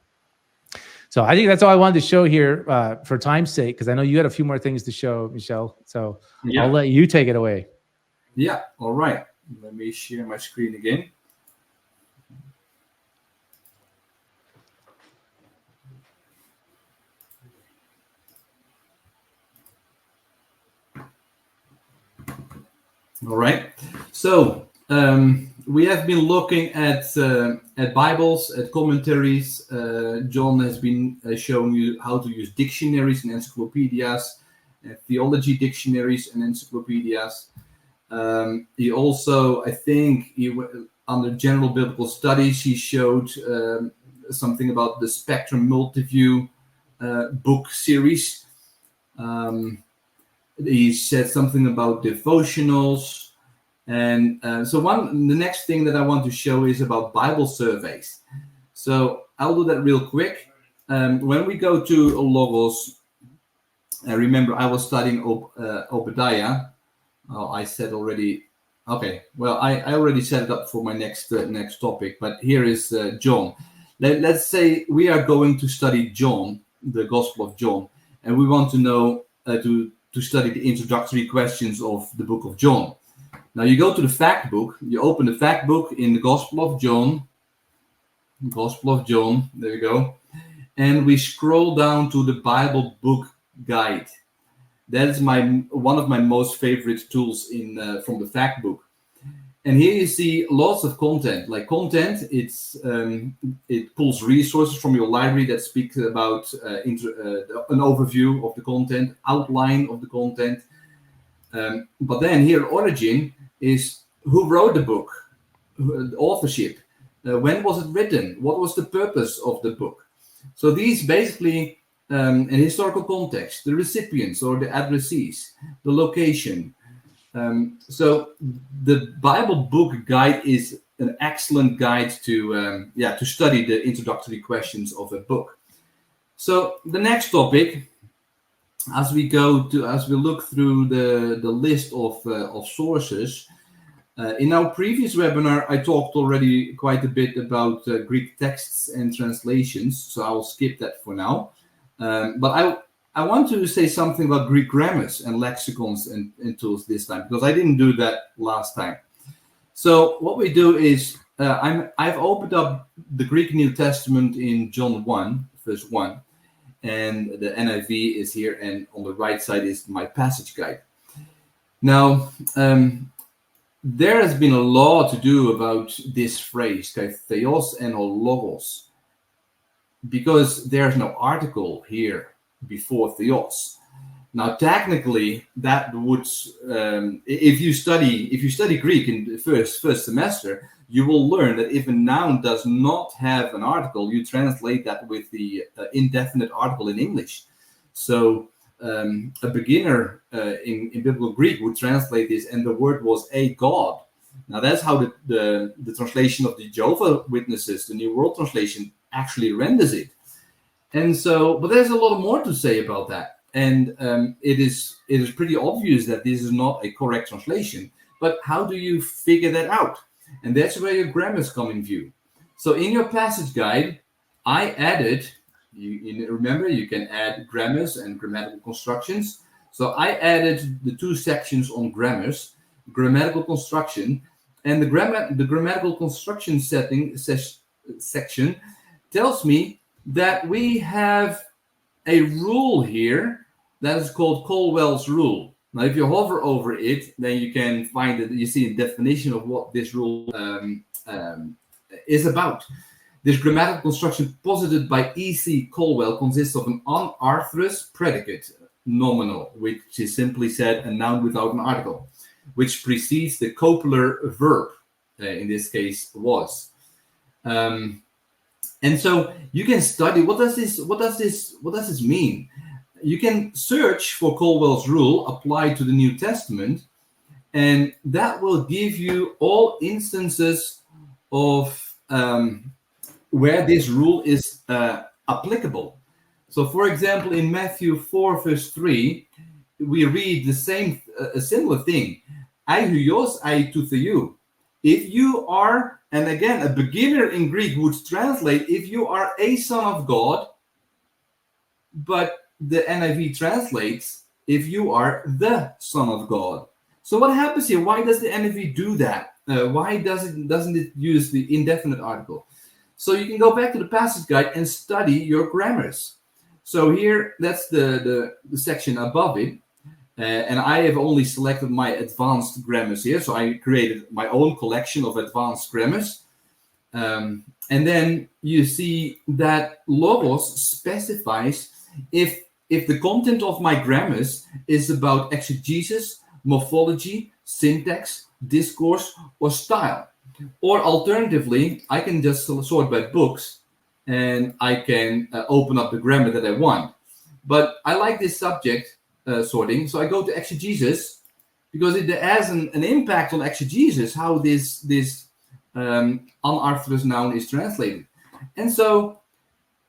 So I think that's all I wanted to show here for time's sake, because I know you had a few more things to show, Michel. So yeah. I'll let you take it away.
Yeah, all right. Let me share my screen again. All right. So we have been looking at Bibles, at commentaries. John has been showing you how to use dictionaries and encyclopedias, theology dictionaries and encyclopedias. He also, I think, under general biblical studies, he showed something about the Spectrum Multiview book series. He said something about devotionals. And so the next thing that I want to show is about Bible surveys. So I'll do that real quick. When we go to Logos, remember I was studying Obadiah. Oh, I said already. Okay, well, I already set it up for my next topic, but here is John. Let's say we are going to study John, the Gospel of John, and we want to know to study the introductory questions of the book of John. Now you go to the fact book, you open the fact book in the Gospel of John, there you go, and we scroll down to the Bible book guide. That is one of my most favorite tools from the fact book. And here you see lots of content. Like content, it pulls resources from your library that speak about an overview of the content, outline of the content. But then here, origin is who wrote the book, the authorship, when was it written, what was the purpose of the book. So these basically, an historical context, the recipients or the addressees, the location. So the Bible book guide is an excellent guide to study the introductory questions of a book. So the next topic, as we look through the list of sources, in our previous webinar, I talked already quite a bit about Greek texts and translations, so I will skip that for now. But I want to say something about Greek grammars and lexicons and tools this time, because I didn't do that last time. So what we do is, I've opened up the Greek New Testament in John 1, verse 1. And the NIV is here, and on the right side is my passage guide. Now, there has been a lot to do about this phrase, theos and logos, because there's no article here before theos. Now, technically, that would, if you study Greek in the first semester, you will learn that if a noun does not have an article, you translate that with the indefinite article in English. So a beginner in biblical Greek would translate this, and the word was a god. Now that's how the translation of the Jehovah's Witnesses, the New World Translation, actually renders it. And so, but there's a lot more to say about that. And it is pretty obvious that this is not a correct translation. But how do you figure that out? And that's where your grammars come in view. So in your passage guide, I added, remember, you can add grammars and grammatical constructions. So I added the two sections on grammars, grammatical construction, and the grammatical construction section tells me that we have a rule here that is called Colwell's rule. Now, if you hover over it, then you can find that you see a definition of what this rule is about. This grammatical construction posited by E.C. Colwell consists of an unaorthodox predicate, nominal, which is simply said a noun without an article, which precedes the copular verb, in this case was. And so you can study what does this mean. You can search for Colwell's rule applied to the New Testament, and that will give you all instances of where this rule is applicable. So, for example, in Matthew 4, verse 3, we read a similar thing. Ai huios, ai to theou. If you are, and again, a beginner in Greek would translate, if you are a son of God, but the NIV translates, if you are the son of God. So what happens here? Why does the NIV do that? Why doesn't it use the indefinite article? So you can go back to the passage guide and study your grammars. So here, that's the section above it. And I have only selected my advanced grammars here. So I created my own collection of advanced grammars. And then you see that Logos specifies if the content of my grammars is about exegesis, morphology, syntax, discourse, or style. Or alternatively, I can just sort by books and I can open up the grammar that I want. But I like this subject sorting, so I go to exegesis because it has an impact on exegesis, how this unaorthodox noun is translated. And so,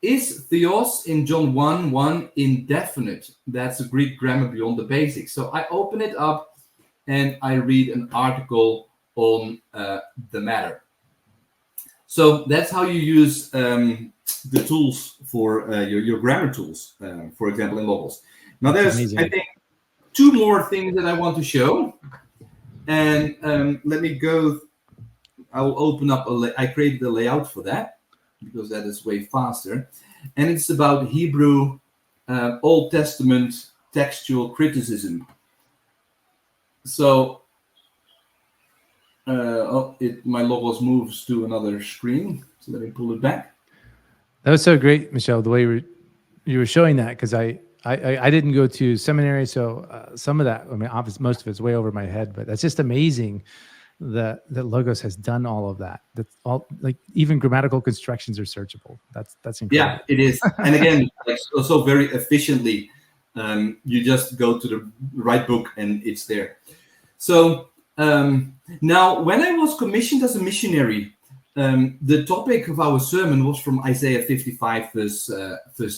is theos in John 1:1 indefinite? That's a Greek grammar beyond the basics. So I open it up and I read an article on the matter. So that's how you use the tools for your grammar tools, for example, in Logos. Now there's, I think, two more things that I want to show. And let me go, I will open up, I created a layout for that because that is way faster. And it's about Hebrew Old Testament textual criticism. So, my Logos moves to another screen. So let me pull it back.
That was so great, Michel, the way you were showing that, because I didn't go to seminary, so some of that, I mean, obviously, most of it's way over my head, but that's just amazing that Logos has done all of that. That's all, like, even grammatical constructions are searchable. That's incredible.
Yeah, it is. And again, like, so very efficiently, you just go to the right book and it's there. So now, when I was commissioned as a missionary, the topic of our sermon was from Isaiah 55, verse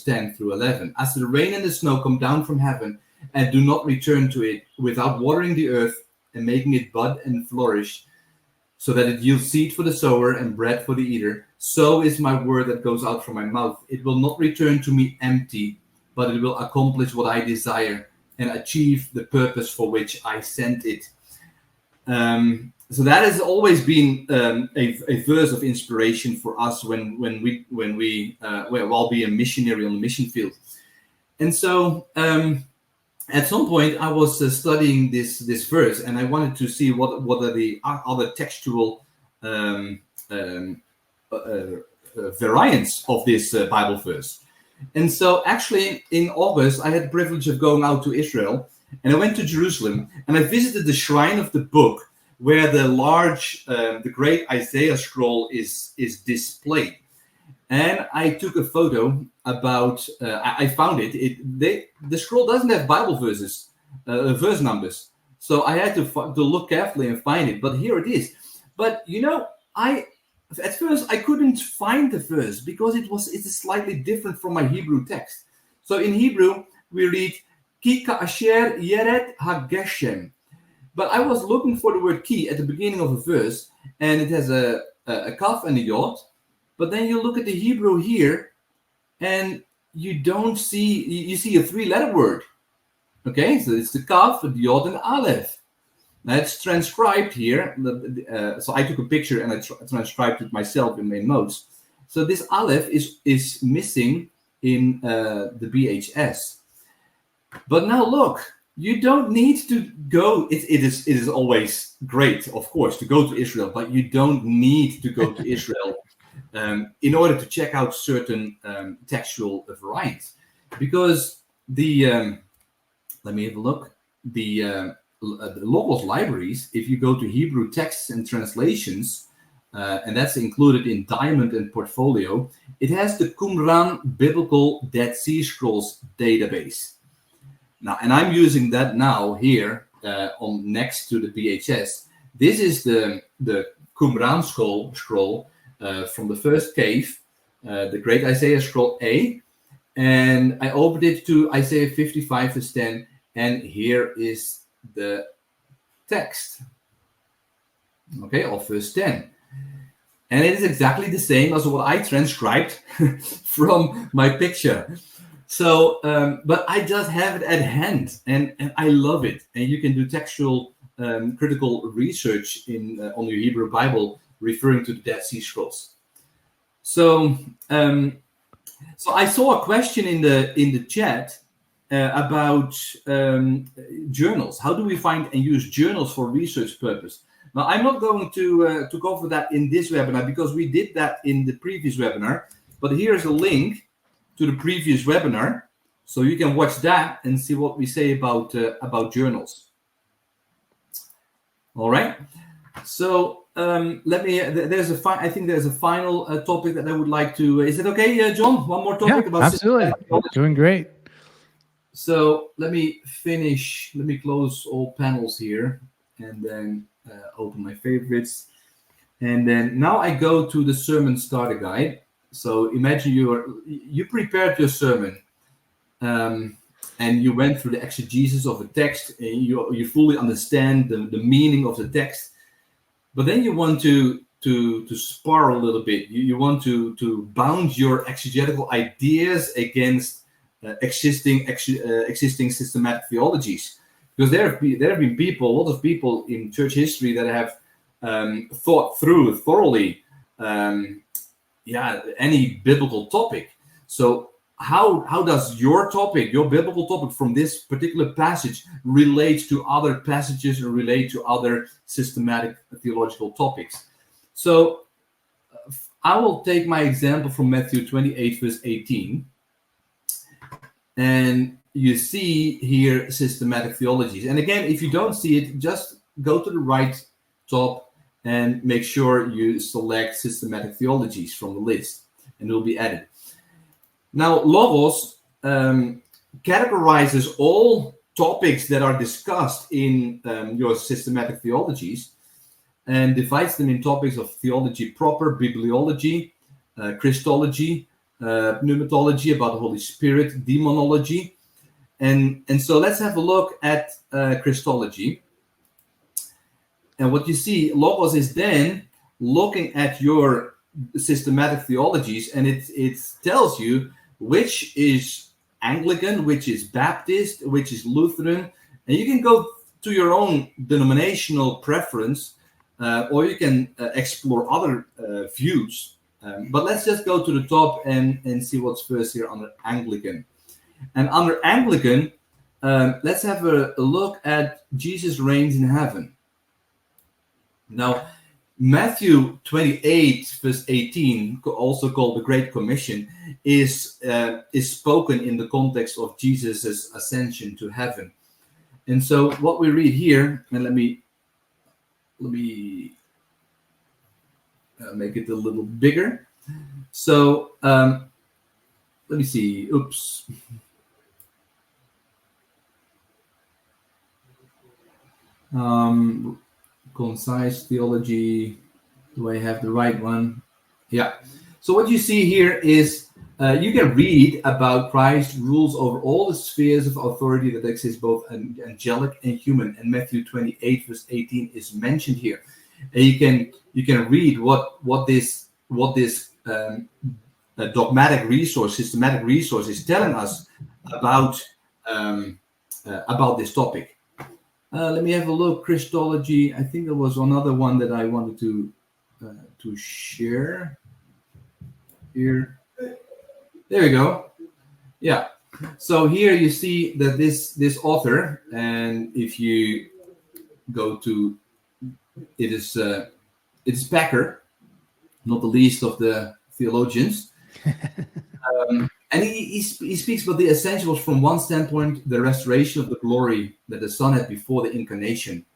10 through 11. As the rain and the snow come down from heaven and do not return to it without watering the earth and making it bud and flourish, so that it yields seed for the sower and bread for the eater, so is my word that goes out from my mouth. It will not return to me empty, but it will accomplish what I desire and achieve the purpose for which I sent it. So that has always been a verse of inspiration for us when we while being a missionary on the mission field. And so at some point I was studying this verse, and I wanted to see what are the other textual variants of this Bible verse. And so actually in August I had the privilege of going out to Israel, and I went to Jerusalem and I visited the shrine of the book where the great Isaiah scroll is displayed. And I took a photo about, I found it. The scroll doesn't have Bible verses, verse numbers. So I had to look carefully and find it, but here it is. But at first I couldn't find the verse because it's slightly different from my Hebrew text. So in Hebrew, we read, Ki ka'asher yeret hageshem. But I was looking for the word ki at the beginning of a verse, and it has a kaf and a yod. But then you look at the Hebrew here, and you see a three-letter word. Okay, so it's the kaf, the yod, and the aleph. Now it's transcribed here. So I took a picture and I transcribed it myself in my notes. So this aleph is missing in the BHS. But now look, You don't need to go. It is always great, of course, to go to Israel, but you don't need to go to Israel in order to check out certain textual varieties, because let me have a look. The Logos libraries, if you go to Hebrew texts and translations, and that's included in Diamond and Portfolio, it has the Qumran Biblical Dead Sea Scrolls database. Now, and I'm using that now here on next to the BHS. This is the Qumran scroll from the first cave, the Great Isaiah Scroll A, and I opened it to Isaiah 55 verse 10, and here is the text, okay, of verse 10. And it is exactly the same as what I transcribed from my picture. So, but I just have it at hand, and I love it. And you can do textual critical research on your Hebrew Bible referring to the Dead Sea Scrolls. So, so I saw a question in the chat about journals. How do we find and use journals for research purpose? Now, I'm not going to cover that in this webinar because we did that in the previous webinar. But here's a link to the previous webinar, so you can watch that and see what we say about journals. All right. So let me. I think there's a final topic that I would like to. Is it okay, John? One more topic about
absolutely. Doing great.
So let me finish. Let me close all panels here, and then open my favorites. And then now I go to the sermon starter guide. So imagine you prepared your sermon, and you went through the exegesis of a text, and you fully understand the meaning of the text. But then you want to spar a little bit. You want to bound your exegetical ideas against existing systematic theologies, because there have been a lot of people in church history that have thought through thoroughly any biblical topic. So how does your biblical topic from this particular passage relate to other passages or relate to other systematic theological topics? So I will take my example from Matthew 28 verse 18, and you see here systematic theologies. And again, if you don't see it, just go to the right top and make sure you select systematic theologies from the list, and it will be added. Now, Logos categorizes all topics that are discussed in your systematic theologies and divides them in topics of theology proper, bibliology, Christology, pneumatology about the Holy Spirit, demonology. And so let's have a look at Christology. And what you see, Logos is then looking at your systematic theologies, and it tells you which is Anglican, which is Baptist, which is Lutheran, and you can go to your own denominational preference, or you can explore other views. But let's just go to the top and see what's first here under Anglican. And under Anglican, let's have a look at Jesus reigns in heaven. Now, Matthew 28, verse 18, also called the Great Commission, is spoken in the context of Jesus' ascension to heaven. And so what we read here, and let me make it a little bigger. So let me see. Oops. Concise theology. Do I have the right one? Yeah. So what you see here is you can read about Christ rules over all the spheres of authority that exist, both angelic and human. And Matthew 28 verse 18 is mentioned here. And you can read what this dogmatic resource, systematic resource is telling us about this topic. Let me have a look. Christology. I think there was another one that I wanted to share here. There we go. Yeah. So here you see that this author, and if you go to it is Packer, not the least of the theologians. And he speaks about the essentials from one standpoint, the restoration of the glory that the Son had before the incarnation.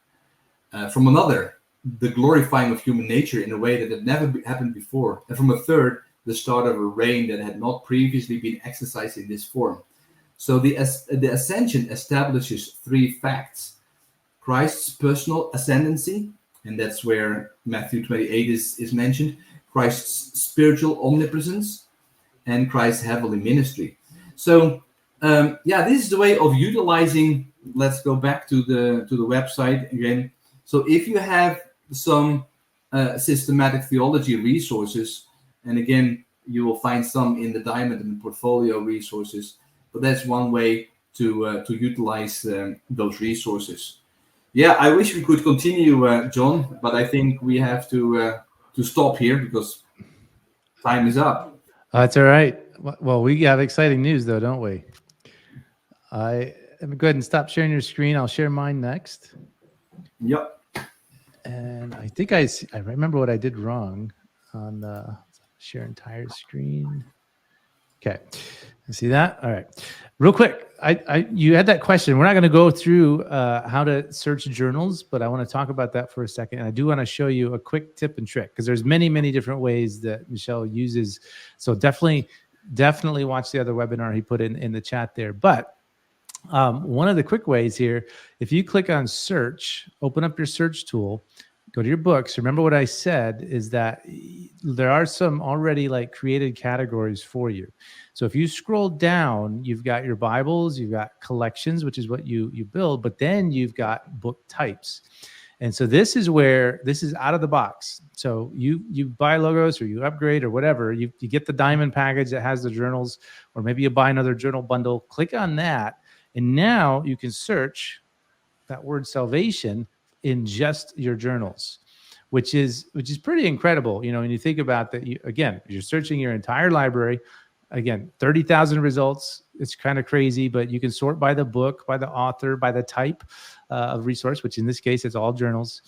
From another, the glorifying of human nature in a way that had never happened before. And from a third, the start of a reign that had not previously been exercised in this form. So the ascension establishes three facts: Christ's personal ascendancy, and that's where Matthew 28 is mentioned, Christ's spiritual omnipresence, and Christ's heavenly ministry. So, this is the way of utilizing. Let's go back to the website again. So, if you have some systematic theology resources, and again, you will find some in the Diamond and Portfolio resources. But that's one way to utilize those resources. Yeah, I wish we could continue, John, but I think we have to stop here because time is up.
That's all right. Well, we got exciting news though, don't we? Let me go ahead and stop sharing your screen. I'll share mine next.
Yep.
And I think I remember what I did wrong on the share entire screen. Okay. You see that? All right. Real quick, you had that question. We're not going to go through how to search journals, but I want to talk about that for a second. And I do want to show you a quick tip and trick because there's many, many different ways that Michel uses. So definitely watch the other webinar he put in the chat there. But one of the quick ways here, if you click on search, open up your search tool, go to your books. Remember what I said is that there are some already like created categories for you. So if you scroll down, you've got your Bibles, you've got collections, which is what you build, but then you've got book types. And so this is out of the box. So you buy Logos or you upgrade or whatever, you get the Diamond package that has the journals, or maybe you buy another journal bundle, click on that. And now you can search that word salvation in just your journals, which is pretty incredible. You know, when you think about that, you're searching your entire library. Again, 30,000 results. It's kind of crazy, but you can sort by the book, by the author, by the type of resource, which in this case, it's all journals.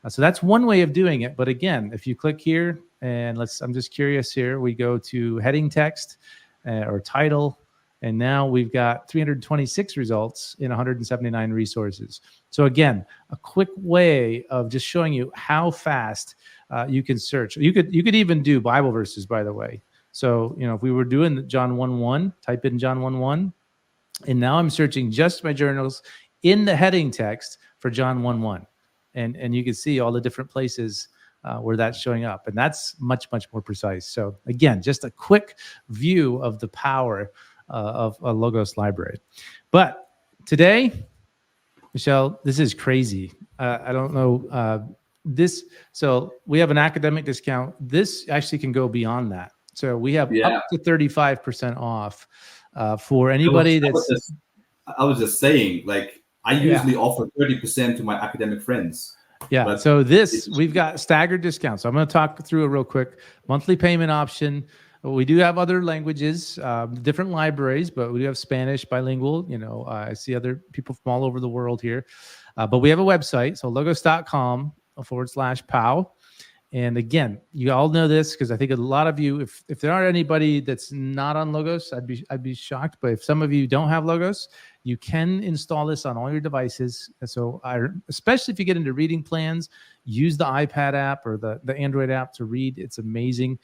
So that's one way of doing it. But again, if you click here and I'm just curious here, we go to heading text or title. And now we've got 326 results in 179 resources. So again, a quick way of just showing you how fast you can search. You could even do Bible verses, by the way. So, you know, if we were doing John 1:1, type in John 1:1, and now I'm searching just my journals in the heading text for John 1:1. And you can see all the different places where that's showing up. And that's much, much more precise. So again, just a quick view of the power of a Logos library. But today, Michel, this is crazy. I don't know so we have an academic discount. This actually can go beyond that. So we have up to 35% off for anybody
I was just saying, like, I usually offer 30% to my academic friends.
Yeah. So we've got staggered discounts. So I'm going to talk through it real quick. Monthly payment option. We do have other languages, different libraries, but we do have Spanish, bilingual. You know, I see other people from all over the world here. But we have a website, so logos.com/Pauw. And again, you all know this because I think a lot of you, if there aren't anybody that's not on Logos, I'd be shocked. But if some of you don't have Logos, you can install this on all your devices. And so especially if you get into reading plans, use the iPad app or the Android app to read. It's amazing.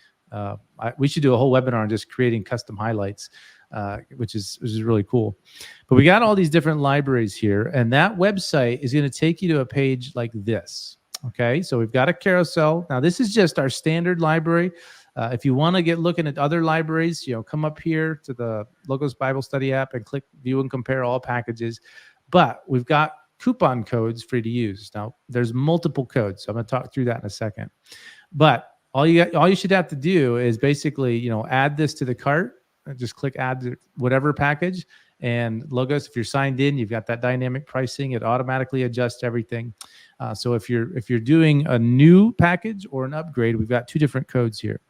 We should do a whole webinar on just creating custom highlights, which is really cool. But we got all these different libraries here, and that website is going to take you to a page like this. Okay, so we've got a carousel. Now, this is just our standard library. If you want to get looking at other libraries, come up here to the Logos Bible Study app and click View and Compare All Packages. But we've got coupon codes for you to use. Now, there's multiple codes, so I'm going to talk through that in a second. But all you should have to do is basically, add this to the cart. Just click Add to whatever package. And Logos, if you're signed in, you've got that dynamic pricing. It automatically adjusts everything. So if you're doing a new package or an upgrade, we've got two different codes here.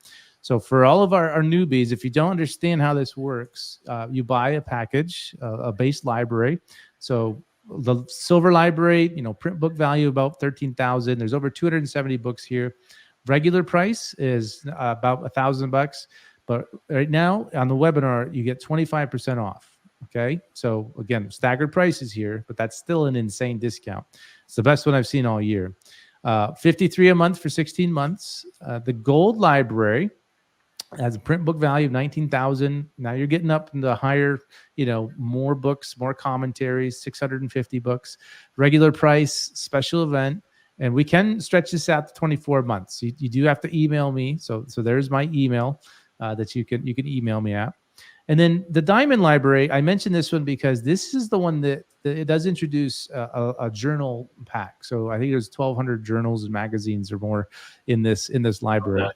So for all of our newbies, if you don't understand how this works, you buy a package, a base library. So the silver library, print book value about 13,000. There's over 270 books here. Regular price is about $1,000, but right now on the webinar you get 25% off. Okay, so again, staggered prices here, but that's still an insane discount. It's the best one I've seen all year. $53 a month for 16 months. The gold library has a print book value of 19,000. Now you're getting up into higher, more books, more commentaries, 650 books. Regular price, special event. And we can stretch this out to 24 months. You do have to email me. So there's my email that you can email me at. And then the Diamond Library, I mentioned this one because this is the one that it does introduce a journal pack. So I think there's 1,200 journals and magazines or more in this library.
Okay.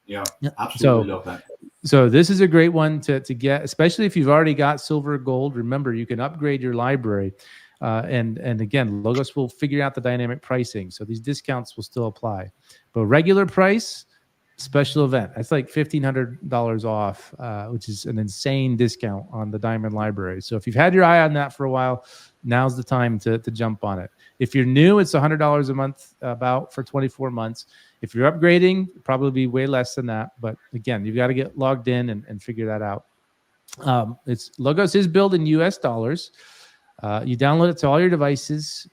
Yeah, absolutely love that.
So this is a great one to get, especially if you've already got silver or gold. Remember, you can upgrade your library. And again, Logos will figure out the dynamic pricing. So these discounts will still apply. But regular price, special event, that's like $1,500 off, which is an insane discount on the Diamond Library. So if you've had your eye on that for a while, now's the time to jump on it. If you're new, it's $100 a month about for 24 months. If you're upgrading, probably be way less than that. But again, you've got to get logged in and figure that out. It's Logos is billed in US dollars. You download it to all your devices.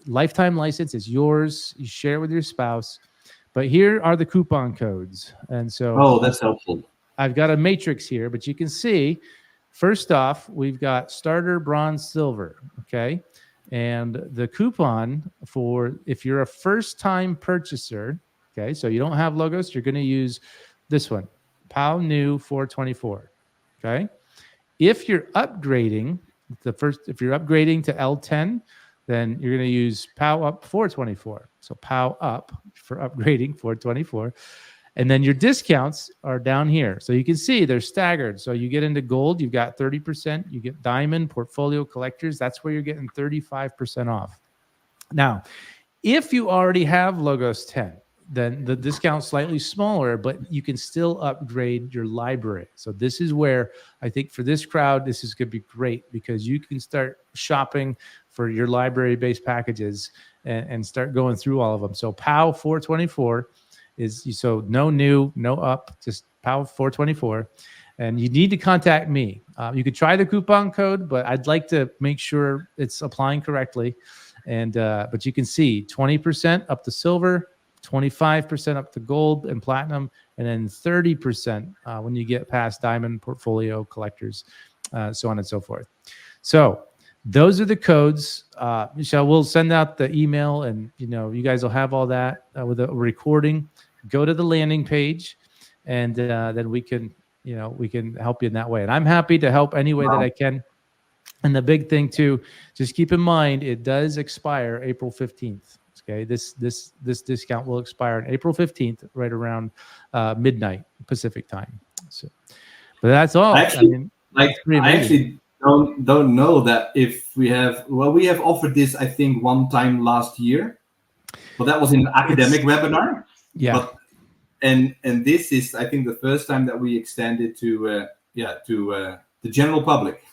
Lifetime license is yours. You share it with your spouse. But here are the coupon codes. And so
that's helpful.
I've got a matrix here, but you can see, first off, we've got starter, bronze, silver. Okay. And the coupon for if you're a first-time purchaser, okay, so you don't have Logos, you're going to use this one, Pauw New 424. Okay. If you're upgrading if you're upgrading to L10, then you're going to use Pauw Up 424. So Pauw Up for upgrading 424. And then your discounts are down here. So you can see they're staggered. So you get into gold, you've got 30%. You get diamond, portfolio collectors. That's where you're getting 35% off. Now, if you already have Logos 10, then the discount's slightly smaller, but you can still upgrade your library. So this is where I think for this crowd, this is going to be great because you can start shopping for your library-based packages and start going through all of them. So Pauw 424 is so no new, no up, just Pauw 424. And you need to contact me. You could try the coupon code, but I'd like to make sure it's applying correctly. And but you can see 20% up to silver, 25% up to gold and platinum, and then 30% when you get past diamond, portfolio collectors, so on and so forth. So those are the codes. Michel, we'll send out the email, and you guys will have all that with a recording. Go to the landing page, and then we can help you in that way. And I'm happy to help any way that I can. And the big thing too, just keep in mind, it does expire April 15th. Okay, this discount will expire on April 15th, right around midnight Pacific time. So, but that's all.
I actually don't know that if we have offered this, I think, one time last year, but that was in an academic webinar.
Yeah.
But, and this is, I think, the first time that we extended to the general public.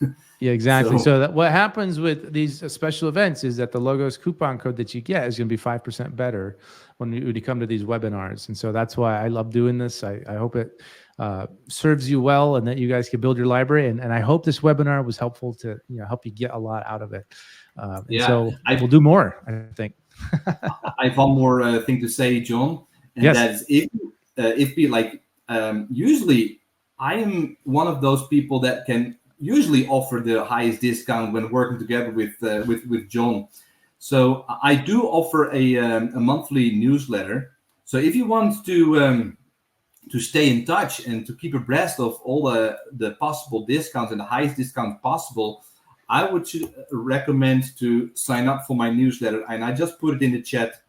Yeah, exactly. So that what happens with these special events is that the Logos coupon code that you get is going to be 5% better when you come to these webinars. And so that's why I love doing this. I hope it serves you well and that you guys can build your library. And I hope this webinar was helpful to help you get a lot out of it. So we'll do more, I think.
I have one more thing to say, John. And
yes.
That's if we like, usually I am one of those people that can usually offer the highest discount when working together with John. So I do offer a monthly newsletter. So if you want to stay in touch and to keep abreast of all the possible discounts and the highest discount possible, I would recommend to sign up for my newsletter. And I just put it in the chat.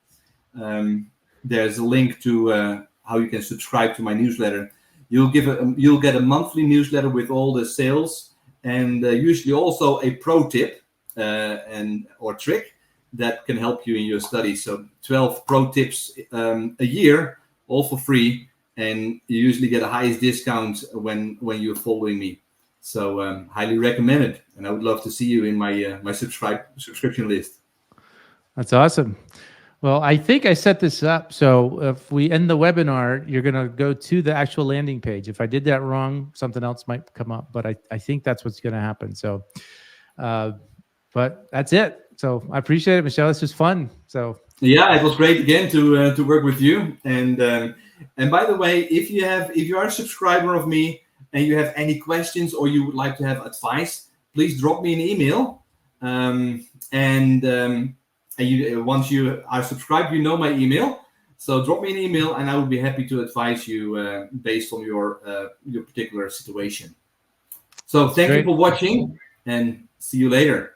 There's a link to how you can subscribe to my newsletter. You'll get a monthly newsletter with all the sales, and usually also a pro tip or trick that can help you in your studies. So 12 pro tips a year, all for free. and you usually get the highest discount when you're following me. So highly recommend it, and I would love to see you in my my subscription list.
That's awesome. Well, I think I set this up so if we end the webinar, you're going to go to the actual landing page. If I did that wrong, something else might come up, but I think that's what's going to happen. So, but that's it. So I appreciate it, Michel. This was fun. So
yeah, it was great again to work with you. And by the way, if you are a subscriber of me and you have any questions or you would like to have advice, please drop me an email. And you, once you are subscribed, you know my email. So drop me an email, and I will be happy to advise you based on your particular situation. So thank you for watching, and see you later.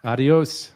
Adios.